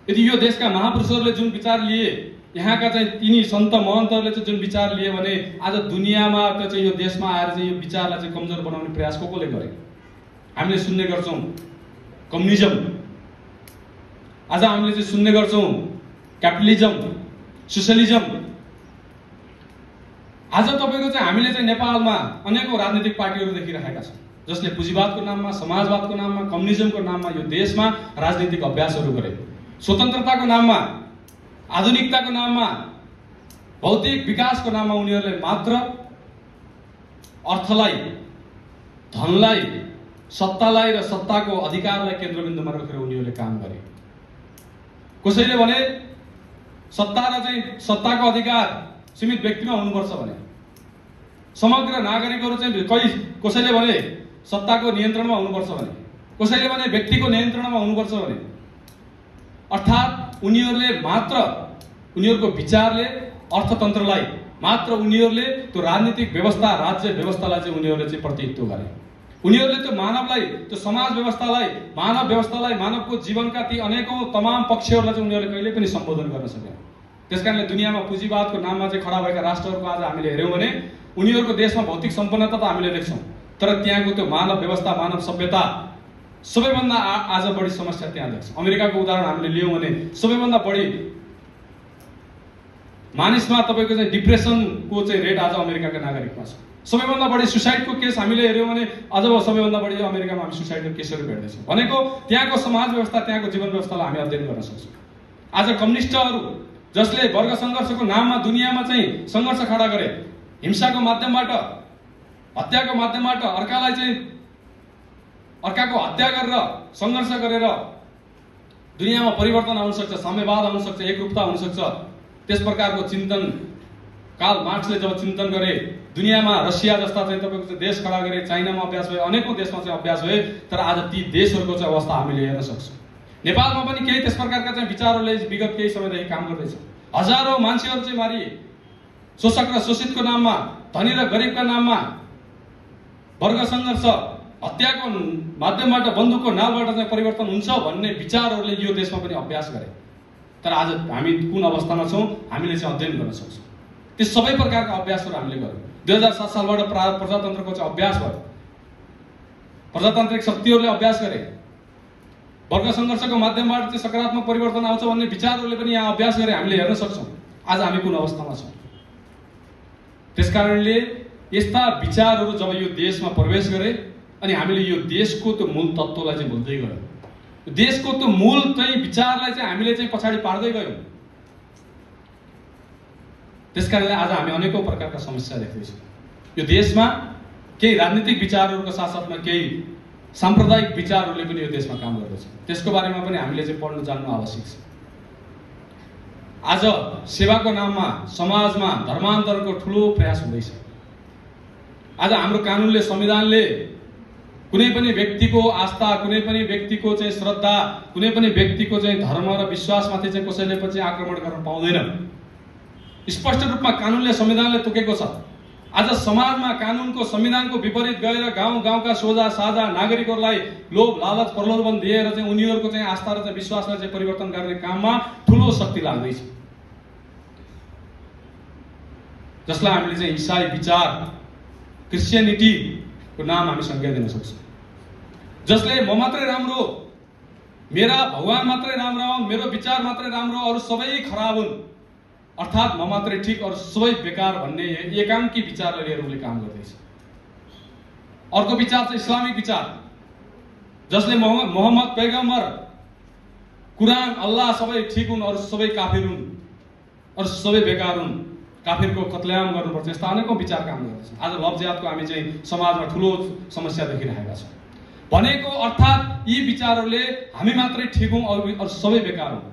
यदि यो देशका महापुरुषहरूले जुन विचार लिए, यहाँका चाहिँ तिनी सन्त महन्तहरूले चाहिँ जुन विचार लिए भने आज दुनियाँमा चाहिँ यो देशमा आएर चाहिँ यो विचारलाई चाहिँ कमजोर बनाउने प्रयास कसले गरे? हामीले सुन्ने गर्छौं कम्युनिजम, आज हामीले चाहिँ सुन्ने गर्छौं क्यापिटलिजम, सोशलिजम। आज तपाईको चाहिँ हामीले चाहिँ नेपालमा अनेकौं राजनीतिक पार्टीहरू देखिरहेका छौं जसले पुँजीवादको नाममा, समाजवादको नाममा, कम्युनिजमको नाममा यो देशमा राजनीतिक अभ्यासहरू गरे। स्वतन्त्रताको नाममा, आधुनिकताको नाममा, भौतिक विकासको नाममा उनीहरूले मात्र अर्थलाई, धनलाई, सत्तालाई र सत्ताको अधिकारलाई केन्द्रबिन्दुमा राखेर उनीहरूले काम गरे। कसैले भने सत्ता र चाहिँ सत्ताको अधिकार सीमित व्यक्तिमा हुनुपर्छ भने, समग्र नागरिकहरू चाहिँ कसैले भने सत्ताको नियन्त्रणमा हुनुपर्छ भने, कसैले भने व्यक्तिको नियन्त्रणमा हुनुपर्छ भने, अर्थात् उनीहरूले मात्र उनीहरूको विचारले अर्थतन्त्रलाई, मात्र उनीहरूले त्यो राजनीतिक व्यवस्था, राज्य व्यवस्थालाई चाहिँ उनीहरूले चाहिँ प्रतिनिधित्व गरे। उनीहरूले त्यो मानवलाई, त्यो समाज व्यवस्थालाई, मानव व्यवस्थालाई, मानवको जीवनका ती अनेकौं तमाम पक्षहरूलाई चाहिँ उनीहरूले कहिले पनि सम्बोधन गर्न सकेन। त्यसकारणले दुनियाँमा पुँजीवादको नाममा चाहिँ खडा भएका राष्ट्रहरूको आज हामीले हेर्यौं भने उनीहरूको देशमा भौतिक सम्पन्नता त हामीले देख्छौं, तर त्यहाँको त्यो मानव व्यवस्था, मानव सभ्यता सबैभन्दा आज बढी समस्या त्यहाँ देख्छौं। अमेरिकाको उदाहरण हामीले लियौं भने सबैभन्दा बढी मानिसमा तपाईको चाहिँ डिप्रेसनको चाहिँ रेट आज अमेरिकाका नागरिकमा छ। सबैभन्दा बढी सुसाइडको केस हामीले हेर्यौं भने अझ सबैभन्दा बढी अमेरिकामा हामी सुसाइडको केसहरू भेट्दैछौँ। भनेको त्यहाँको समाज व्यवस्था, त्यहाँको जीवन व्यवस्थालाई हामी अध्ययन गर्न सक्छौँ। आज कम्युनिस्टहरू जसले वर्ग सङ्घर्षको नाममा दुनियाँमा चाहिँ सङ्घर्ष खडा गरे, हिंसाको माध्यमबाट, हत्याको माध्यमबाट अर्कालाई चाहिँ अर्काको हत्या गरेर सङ्घर्ष गरेर दुनियाँमा परिवर्तन आउन सक्छ, साम्यवाद आउन सक्छ, एकरूपता आउन सक्छ। त्यस प्रकारको चिन्तन कार्ल मार्क्सले जब चिन्तन गरे, दुनियाँमा रसिया जस्ता चाहिँ तपाईको चाहिँ देश खडा गरे, चाइनामा अभ्यास भए, अनेकौं देशमा चाहिँ अभ्यास भए, तर आज ती देशहरूको चाहिँ अवस्था हामीले हेर्न सक्छौँ। नेपालमा पनि केही त्यस प्रकारका चाहिँ विचारहरूले विगत केही समयदेखि काम गर्दैछ। हजारौं मान्छेहरू चाहिँ मारिए, शोषक र शोषितको नाममा, धनी र गरिबका नाममा, वर्ग सङ्घर्ष, हत्याको माध्यमबाट, बन्दुकको नालबाट चाहिँ परिवर्तन हुन्छ भन्ने विचारहरूले यो देशमा पनि अभ्यास गरे। तर आज हामी कुन अवस्थामा छौँ हामीले चाहिँ अध्ययन गर्न सक्छौँ। त्यो सबै प्रकारका अभ्यासहरू हामीले गर्यौँ। 2007 सालबाट प्रजातन्त्रको चाहिँ अभ्यास भयो, प्रजातान्त्रिक शक्तिहरूले अभ्यास गरे, वर्ग सङ्घर्षको माध्यमबाट चाहिँ सकारात्मक परिवर्तन आउँछ भन्ने विचारहरूले पनि यहाँ अभ्यास गरे, हामीले हेर्न सक्छौँ। आज हामी कुन अवस्थामा छौँ? त्यसकारणले यस्ता विचारहरू जब यो देशमा प्रवेश गरे अनि हामीले यो देशको त्यो मूल तत्त्वलाई चाहिँ भुल्दै गयौँ। देशको त्यो मूल चाहिँ विचारलाई चाहिँ हामीले चाहिँ पछाडि पार्दै गयौँ। त्यसकारणले आज हामी अनेकौं प्रकारका समस्या देख्दैछौँ। यो देशमा केही राजनीतिक विचारहरूको साथसाथमा केही सांप्रदायिक विचारहरूले पनि यो देशमा काम गर्दछ। त्यसको बारेमा पनि हामीले चाहिँ पढ्नु जान्नु आवश्यक छ। आज सेवाको नाममा समाजमा धर्मान्तरणको ठूलो प्रयास हुँदैछ। आज हाम्रो कानुनले संविधानले कुनै पनि व्यक्तिको आस्था, कुनै पनि व्यक्तिको चाहिँ श्रद्धा, कुनै पनि व्यक्तिको चाहिँ धर्म र विश्वासमाथि चाहिँ कसैले पनि आक्रमण गर्न पाउँदैन। स्पष्ट रूपमा कानुनले संविधानले तोकेको छ। आज समाजमा कानुनको संविधानको विपरीत गएर गाउँ गाउँका सोझा साझा नागरिकहरूलाई लोभ लालच प्रलोभन दिएर चाहिँ उनीहरूको चाहिँ आस्था र चाहिँ विश्वासलाई चाहिँ परिवर्तन गर्ने काममा ठूलो शक्ति लाग्दैछ, जसलाई हामीले चाहिँ इसाई विचार क्रिस्चियनिटीको नाम हामी संज्ञा दिन सक्छौँ। जसले म मात्रै राम्रो, मेरा भगवान मात्रै राम्रो हुन्, मेरो विचार मात्रै राम्रो, अरू सबै खराब हुन्, अर्थात् म मात्रै ठिक अरू सबै बेकार भन्ने एकाङ्की विचारलाई लिएर उसले काम गर्दैछ। अर्को विचार चाहिँ इस्लामिक विचार, जसले मोहम्मद पैगम्बर, कुरान, अल्लाह सबै ठिक हुन्, अरू सबै काफिर हुन्, अरू सबै बेकार हुन्, काफिरको कत्लेआम गर्नुपर्छ, यस्ता अनेकौं विचार काम गर्दैछ। आज लव जिहादको हामी चाहिँ समाजमा ठूलो समस्या देखिरहेका छौँ। भनेको अर्थात् यी विचारहरूले हामी मात्रै ठिक हौं, अरू सबै बेकार हुन्।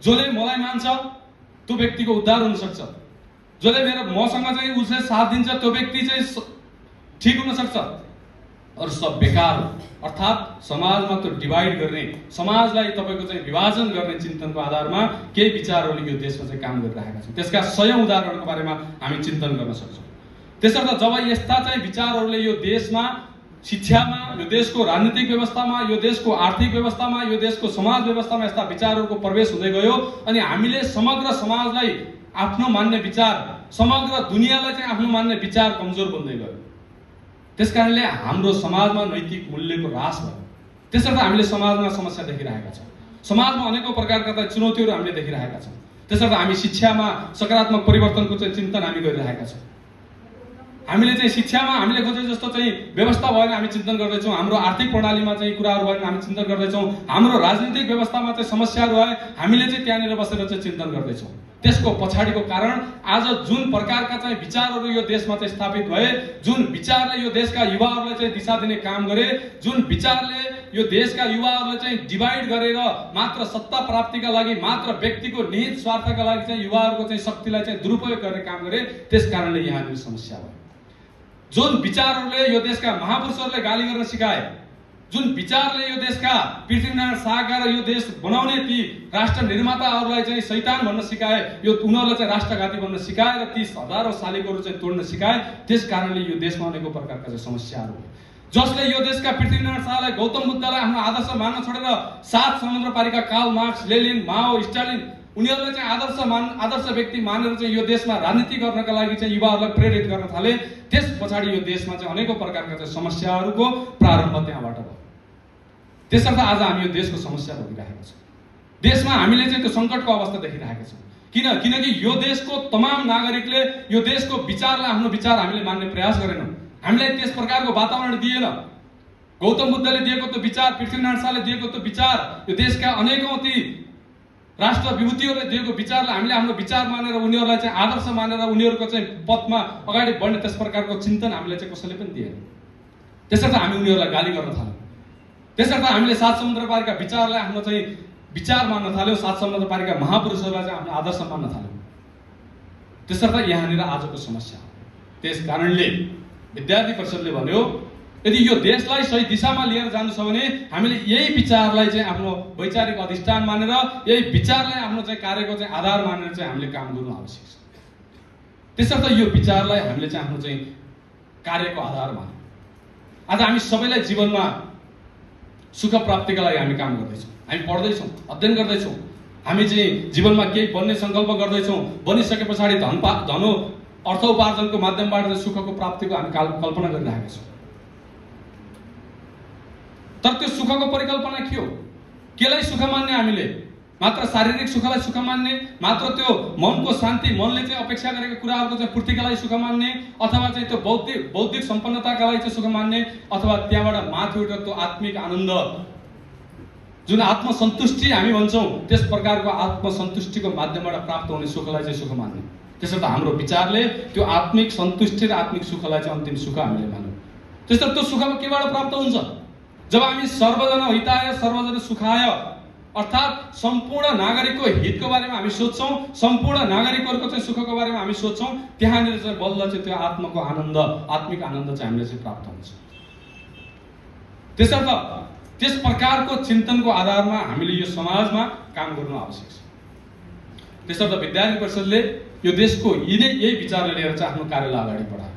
जसले मलाई मान्छ त्यो व्यक्तिको उद्धार हुन सक्छ, जसले मसँग चाहिँ उसले साथ दिन्छ त्यो व्यक्ति चाहिँ ठीक हुन सक्छ, अरू सब बेकार हो। अर्थात् समाजमा त्यो डिभाइड गर्ने, समाजलाई तपाईको चाहिँ विभाजन गर्ने चिन्तनको आधारमा केही विचारहरूले यो देशमा चाहिँ काम गरिरहेका छन्। त्यसका सयौं उदाहरणको बारेमा हामी चिन्तन गर्न सक्छौँ। त्यसर्थ जब यस्ता चाहिँ विचारहरूले यो देशमा शिक्षामा, यो देशको राजनीतिक व्यवस्थामा, यो देशको आर्थिक व्यवस्थामा, यो देशको समाज व्यवस्थामा यस्ता विचारहरूको प्रवेश हुँदै गयो अनि हामीले समग्र समाजलाई आफ्नो मान्ने विचार, समग्र दुनियाँलाई चाहिँ आफ्नो मान्ने विचार कमजोर बन्दै गयो। त्यसकारणले हाम्रो समाजमा नैतिक मूल्यको ह्रास भयो। त्यसर्थ हामीले समाजमा समस्या देखिरहेका छौँ। समाजमा अनेकौं प्रकारका चुनौतीहरू हामीले देखिरहेका छौँ। त्यसर्थ हामी शिक्षामा सकारात्मक परिवर्तनको चाहिँ चिन्तन हामी गरिरहेका छौँ। हामीले चाहिँ शिक्षामा हामीले खोजे जस्तो चाहिँ व्यवस्था भएन हामी चिन्तन गर्दैछौँ। हाम्रो आर्थिक प्रणालीमा चाहिँ कुराहरू भएन हामी चिन्तन गर्दैछौँ। हाम्रो राजनीतिक व्यवस्थामा चाहिँ समस्याहरू आए हामीले चाहिँ त्यहाँनिर बसेर चाहिँ चिन्तन गर्दैछौँ। त्यसको पछाडिको कारण आज जुन प्रकारका चाहिँ विचारहरू यो देशमा चाहिँ स्थापित भए, जुन विचारले यो देशका युवाहरूलाई चाहिँ दिशा दिने काम गरे, जुन विचारले यो देशका युवाहरूलाई चाहिँ डिभाइड गरेर मात्र सत्ता प्राप्तिका लागि, मात्र व्यक्तिको निहित स्वार्थका लागि चाहिँ युवाहरूको चाहिँ शक्तिलाई चाहिँ दुरुपयोग गर्ने काम गरे, त्यस कारणले यहाँनिर समस्या भयो। जुन विचारहरूले यो देशका महापुरुषहरूले गाली गर्न सिकाए, जुन विचारले यो देशका पृथ्वीनारायण शाहका र यो देश बनाउने ती राष्ट्र निर्माताहरूलाई चाहिँ शैतान भन्न सिकाए, यो उनीहरूलाई चाहिँ राष्ट्रघाती भन्न सिकाए र ती हजारौं शालिगहरू चाहिँ तोड्न सिकाए, त्यस कारणले यो देशमा अनेकौं प्रकारका चाहिँ समस्याहरू हो। जसले यो देशका पृथ्वीनारायण शाहलाई, गौतम बुद्धलाई आफ्नो आदर्श मान्न छोडेर 7 समुद्र पारीका कार्ल मार्क्स, लेनिन, माओ, स्टालिन उनीहरूलाई चाहिँ आदर्श व्यक्ति मानेर चाहिँ यो देशमा राजनीति गर्नका लागि चाहिँ युवाहरूलाई प्रेरित गर्न थाले। त्यस पछाडि यो देशमा चाहिँ अनेकौं प्रकारका चाहिँ समस्याहरूको प्रारम्भ त्यहाँबाट भयो। त्यसर्थ आज हामी यो देशको समस्या भोगिरहेका छौँ। देशमा हामीले चाहिँ त्यो सङ्कटको अवस्था देखिरहेका छौँ। किनकि यो देशको तमाम नागरिकले यो देशको विचारलाई आफ्नो विचार हामीले मान्ने प्रयास गरेनौँ। हामीलाई त्यस प्रकारको वातावरण दिएन। गौतम बुद्धले दिएको त्यो विचार, पृथ्वीनारायण शाहले दिएको त्यो विचार, यो देशका अनेकौं ती राष्ट्र विभूतिहरूले दिएको विचारलाई हामीले आफ्नो विचार मानेर, उनीहरूलाई चाहिँ आदर्श मानेर उनीहरूको चाहिँ पथमा अगाडि बढ्ने त्यस प्रकारको चिन्तन हामीले चाहिँ कसैले पनि दिएन। त्यसर्थ हामी उनीहरूलाई गाली गर्न थाल्यौँ। त्यसर्थ हामीले 7 समुद्र पारीका विचारलाई आफ्नो चाहिँ विचार मान्न थाल्यौँ, 7 समुद्र पारीका महापुरुषहरूलाई चाहिँ आफ्नो आदर्श मान्न थाल्यौँ। त्यसर्थ यहाँनिर आजको समस्या हो। त्यस कारणले विद्यार्थी परिषदले भन्यो, यदि यो देशलाई सही दिशामा लिएर जानु छ भने हामीले यही विचारलाई चाहिँ आफ्नो वैचारिक अधिष्ठान मानेर, यही विचारलाई आफ्नो चाहिँ कार्यको चाहिँ आधार मानेर चाहिँ हामीले काम गर्नु आवश्यक छ। त्यसर्थ यो विचारलाई हामीले चाहिँ आफ्नो चाहिँ कार्यको आधार मान्यौँ। आज हामी सबैलाई जीवनमा सुख प्राप्तिका लागि हामी काम गर्दैछौँ, हामी पढ्दैछौँ, अध्ययन गर्दैछौँ, हामी चाहिँ जीवनमा केही बन्ने सङ्कल्प गर्दैछौँ। बनिसके पछाडि धनो अर्थ उपार्जनको माध्यमबाट चाहिँ सुखको प्राप्तिको हामी कल्पना गरिरहेका छौँ। तर त्यो सुखको परिकल्पना के हो? केलाई सुख मान्ने हामीले? मात्र शारीरिक सुखलाई सुख मान्ने, मात्र त्यो मनको शान्ति, मनले चाहिँ अपेक्षा गरेको कुराहरूको चाहिँ पूर्तिका लागि सुख मान्ने, अथवा चाहिँ त्यो बौद्धिक सम्पन्नताका लागि चाहिँ सुख मान्ने, अथवा त्यहाँबाट माथि उठेर त्यो आत्मिक आनन्द जुन आत्मसन्तुष्टि हामी भन्छौँ, त्यस प्रकारको आत्मसन्तुष्टिको माध्यमबाट प्राप्त हुने सुखलाई चाहिँ सुख मान्ने। त्यसर्थ हाम्रो विचारले त्यो आत्मिक सन्तुष्टि र आत्मिक सुखलाई चाहिँ अन्तिम सुख हामीले मान्यौँ। त्यसर्थ त्यो सुख केबाट प्राप्त हुन्छ? जब हामी सर्वजना हिताय सर्वजना सुखाय अर्थात् सम्पूर्ण नागरिकको हितको बारेमा हामी सोच्छौँ, सम्पूर्ण नागरिकहरूको चाहिँ सुखको बारेमा हामी सोच्छौँ, त्यहाँनिर चाहिँ बल्ल चाहिँ त्यो आत्माको आनन्द, आत्मिक आनन्द चाहिँ हामीले चाहिँ प्राप्त हुन्छ। त्यसर्थ त्यस प्रकारको चिन्तनको आधारमा हामीले यो समाजमा काम गर्नु आवश्यक छ। त्यसर्थ विद्यार्थी परिषदले यो देशको यही विचारलाई लिएर चाहिँ आफ्नो कार्यलाई अगाडि बढायो।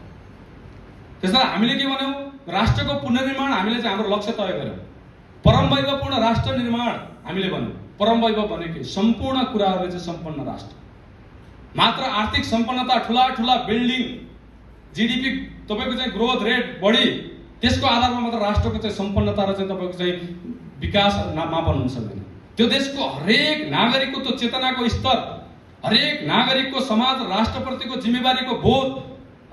त्यसर्थ हामीले के भन्यौँ? राष्ट्रको पुनर्निर्माण हामीले चाहिँ हाम्रो लक्ष्य तय गर्यौँ। परम वैभवपूर्ण राष्ट्र निर्माण हामीले भन्यौँ। परम वैभव भनेको सम्पूर्ण कुराहरूले चाहिँ सम्पन्न राष्ट्र, मात्र आर्थिक सम्पन्नता, ठुला ठुला बिल्डिङ, जीडीपी तपाईँको चाहिँ ग्रोथ रेट बढी, त्यसको आधारमा मात्र राष्ट्रको चाहिँ सम्पन्नता र चाहिँ तपाईँको चाहिँ विकास मापन हुन सक्दैन। त्यो देशको हरेक नागरिकको त्यो चेतनाको स्तर, हरेक नागरिकको समाज राष्ट्रप्रतिको जिम्मेवारीको बोध,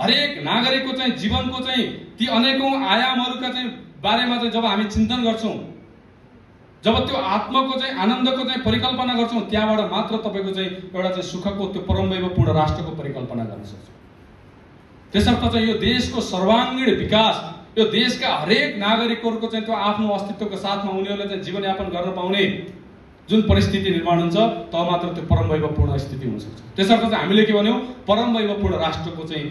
हरेक नागरिकको चाहिँ जीवनको चाहिँ ती अनेकौं आयामहरूका चाहिँ बारेमा चाहिँ जब हामी चिन्तन गर्छौँ, जब त्यो आत्माको चाहिँ आनन्दको चाहिँ परिकल्पना गर्छौँ, त्यहाँबाट मात्र तपाईँको चाहिँ एउटा चाहिँ सुखको त्यो परम वैभवपूर्ण राष्ट्रको परिकल्पना गर्न सक्छौँ। त्यसर्थ चाहिँ यो देशको सर्वाङ्गीण विकास, यो देशका हरेक नागरिकहरूको चाहिँ त्यो आफ्नो अस्तित्वको साथमा उनीहरूले चाहिँ जीवनयापन गर्न पाउने जुन परिस्थिति निर्माण हुन्छ, तब मात्र त्यो परम वैभवपूर्ण स्थिति हुन सक्छ। त्यसर्थ चाहिँ हामीले के भन्यौँ? परम वैभवपूर्ण राष्ट्रको चाहिँ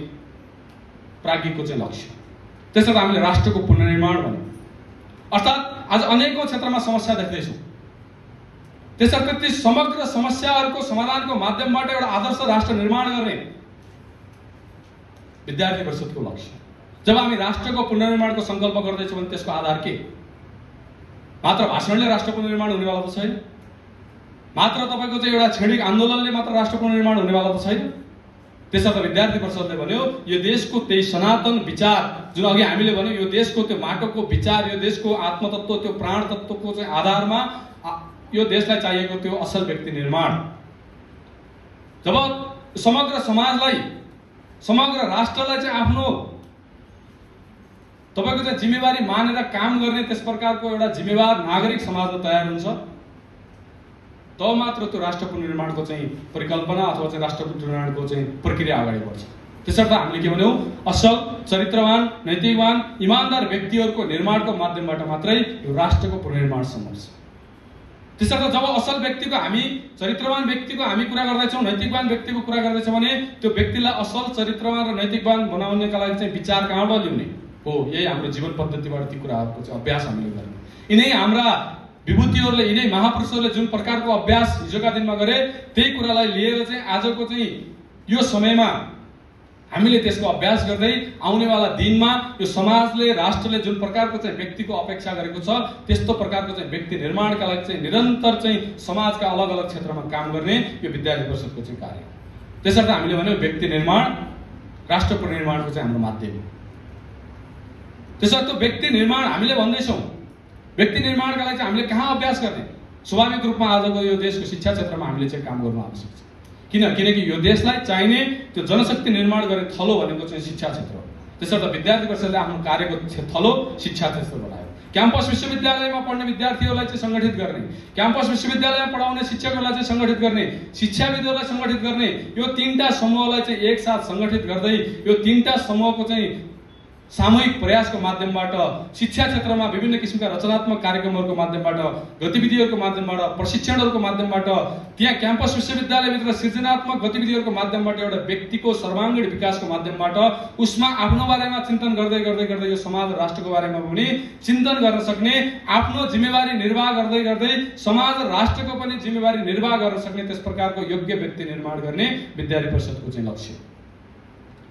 प्राज्ञिकको चाहिँ लक्ष्य। त्यसर्थ हामीले राष्ट्रको पुनर्निर्माण भन्यौँ। अर्थात् आज अनेकौं क्षेत्रमा समस्या देख्दैछौँ। त्यसर्थ ती समग्र समस्याहरूको समाधानको माध्यमबाट एउटा आदर्श राष्ट्र निर्माण गर्ने विद्यार्थी परिषदको लक्ष्य। जब हामी राष्ट्रको पुनर्निर्माणको सङ्कल्प गर्दैछौँ भने त्यसको आधार के? मात्र भाषणले राष्ट्र पुनर्निर्माण हुनेवाला त छैन। मात्र तपाईँको चाहिँ एउटा क्षणिक आन्दोलनले मात्र राष्ट्र पुनर्निर्माण हुनेवाला त छैन। त्यसर्थ विद्यार्थी परिषदले भन्यो यो देशको त्यही सनातन विचार जुन अघि हामीले भन्यौँ, यो देशको त्यो माटोको विचार, यो देशको आत्मतत्व, त्यो प्राण तत्वको चाहिँ आधारमा यो देशलाई चाहिएको त्यो असल व्यक्ति निर्माण। जब समग्र समाजलाई, समग्र राष्ट्रलाई चाहिँ आफ्नो तपाईँको चाहिँ जिम्मेवारी मानेर काम गर्ने त्यस प्रकारको एउटा जिम्मेवार नागरिक समाजमा तयार हुन्छ, तब मात्र त्यो राष्ट्र पुनर्निर्माणको चाहिँ परिकल्पना अथवा चाहिँ राष्ट्र पुनर्निर्माणको चाहिँ प्रक्रिया अगाडि बढ्छ। त्यसर्थ हामीले के भन्यौँ? असल, चरित्रवान, नैतिकवान, इमानदार व्यक्तिहरूको निर्माणको माध्यमबाट मात्रै यो राष्ट्रको पुनर्निर्माण सम्भव छ। त्यसर्थ जब असल व्यक्तिको, हामी चरित्रवान व्यक्तिको हामी कुरा गर्दैछौँ, नैतिकवान व्यक्तिको कुरा गर्दैछौँ भने त्यो व्यक्तिलाई असल, चरित्रवान र नैतिकवान बनाउनका लागि चाहिँ विचार कहाँबाट ल्याउने हो? यही हाम्रो जीवन पद्धतिबाट ती कुराहरूको चाहिँ अभ्यास हामीले गर्ने। यिनै हाम्रा विभूतिहरूले, यिनै महापुरुषहरूले जुन प्रकारको अभ्यास हिजोका दिनमा गरे, त्यही कुरालाई लिएर चाहिँ आजको चाहिँ यो समयमा हामीले त्यसको अभ्यास गर्दै आउनेवाला दिनमा यो समाजले, राष्ट्रले जुन प्रकारको चाहिँ व्यक्तिको अपेक्षा गरेको छ, त्यस्तो प्रकारको चाहिँ व्यक्ति निर्माणका लागि चाहिँ निरन्तर चाहिँ समाजका अलग अलग क्षेत्रमा काम गर्ने यो विद्यार्थी परिषदको चाहिँ कार्य हो। त्यसर्थ हामीले भन्यौँ व्यक्ति निर्माण राष्ट्र पुनर्निर्माणको चाहिँ हाम्रो माध्यम हो। त्यसर्थ व्यक्ति निर्माण हामीले भन्दैछौँ, व्यक्ति निर्माणका लागि चाहिँ हामीले कहाँ अभ्यास गर्ने? स्वाभाविक रूपमा आजको यो देशको शिक्षा क्षेत्रमा हामीले चाहिँ काम गर्नु आवश्यक छ। किनकि यो देशलाई चाहिने त्यो जनशक्ति निर्माण गर्ने थलो भनेको चाहिँ शिक्षा क्षेत्र हो। त्यसर्थ विद्यार्थी परिषदले आफ्नो कार्यको थलो शिक्षा क्षेत्र बनायो। क्याम्पस विश्वविद्यालयमा पढ्ने विद्यार्थीहरूलाई चाहिँ सङ्गठित गर्ने, क्याम्पस विश्वविद्यालयमा पढाउने शिक्षकहरूलाई चाहिँ सङ्गठित गर्ने, शिक्षाविदहरूलाई सङ्गठित गर्ने, यो तीनटा समूहलाई चाहिँ एकसाथ सङ्गठित गर्दै यो तीनटा समूहको चाहिँ सामूहिक प्रयासको माध्यमबाट शिक्षा क्षेत्रमा विभिन्न किसिमका रचनात्मक कार्यक्रमहरूको माध्यमबाट, गतिविधिहरूको माध्यमबाट, प्रशिक्षणहरूको माध्यमबाट, त्यहाँ क्याम्पस विश्वविद्यालयभित्र सृजनात्मक गतिविधिहरूको माध्यमबाट एउटा व्यक्तिको सर्वाङ्गीण विकासको माध्यमबाट उसमा आफ्नो बारेमा चिन्तन गर्दै गर्दै गर्दै यो समाज र राष्ट्रको बारेमा पनि चिन्तन गर्न सक्ने, आफ्नो जिम्मेवारी निर्वाह गर्दै गर्दै समाज र राष्ट्रको पनि जिम्मेवारी निर्वाह गर्न सक्ने त्यस प्रकारको योग्य व्यक्ति निर्माण गर्ने विद्यार्थी परिषदको चाहिँ लक्ष्य हो।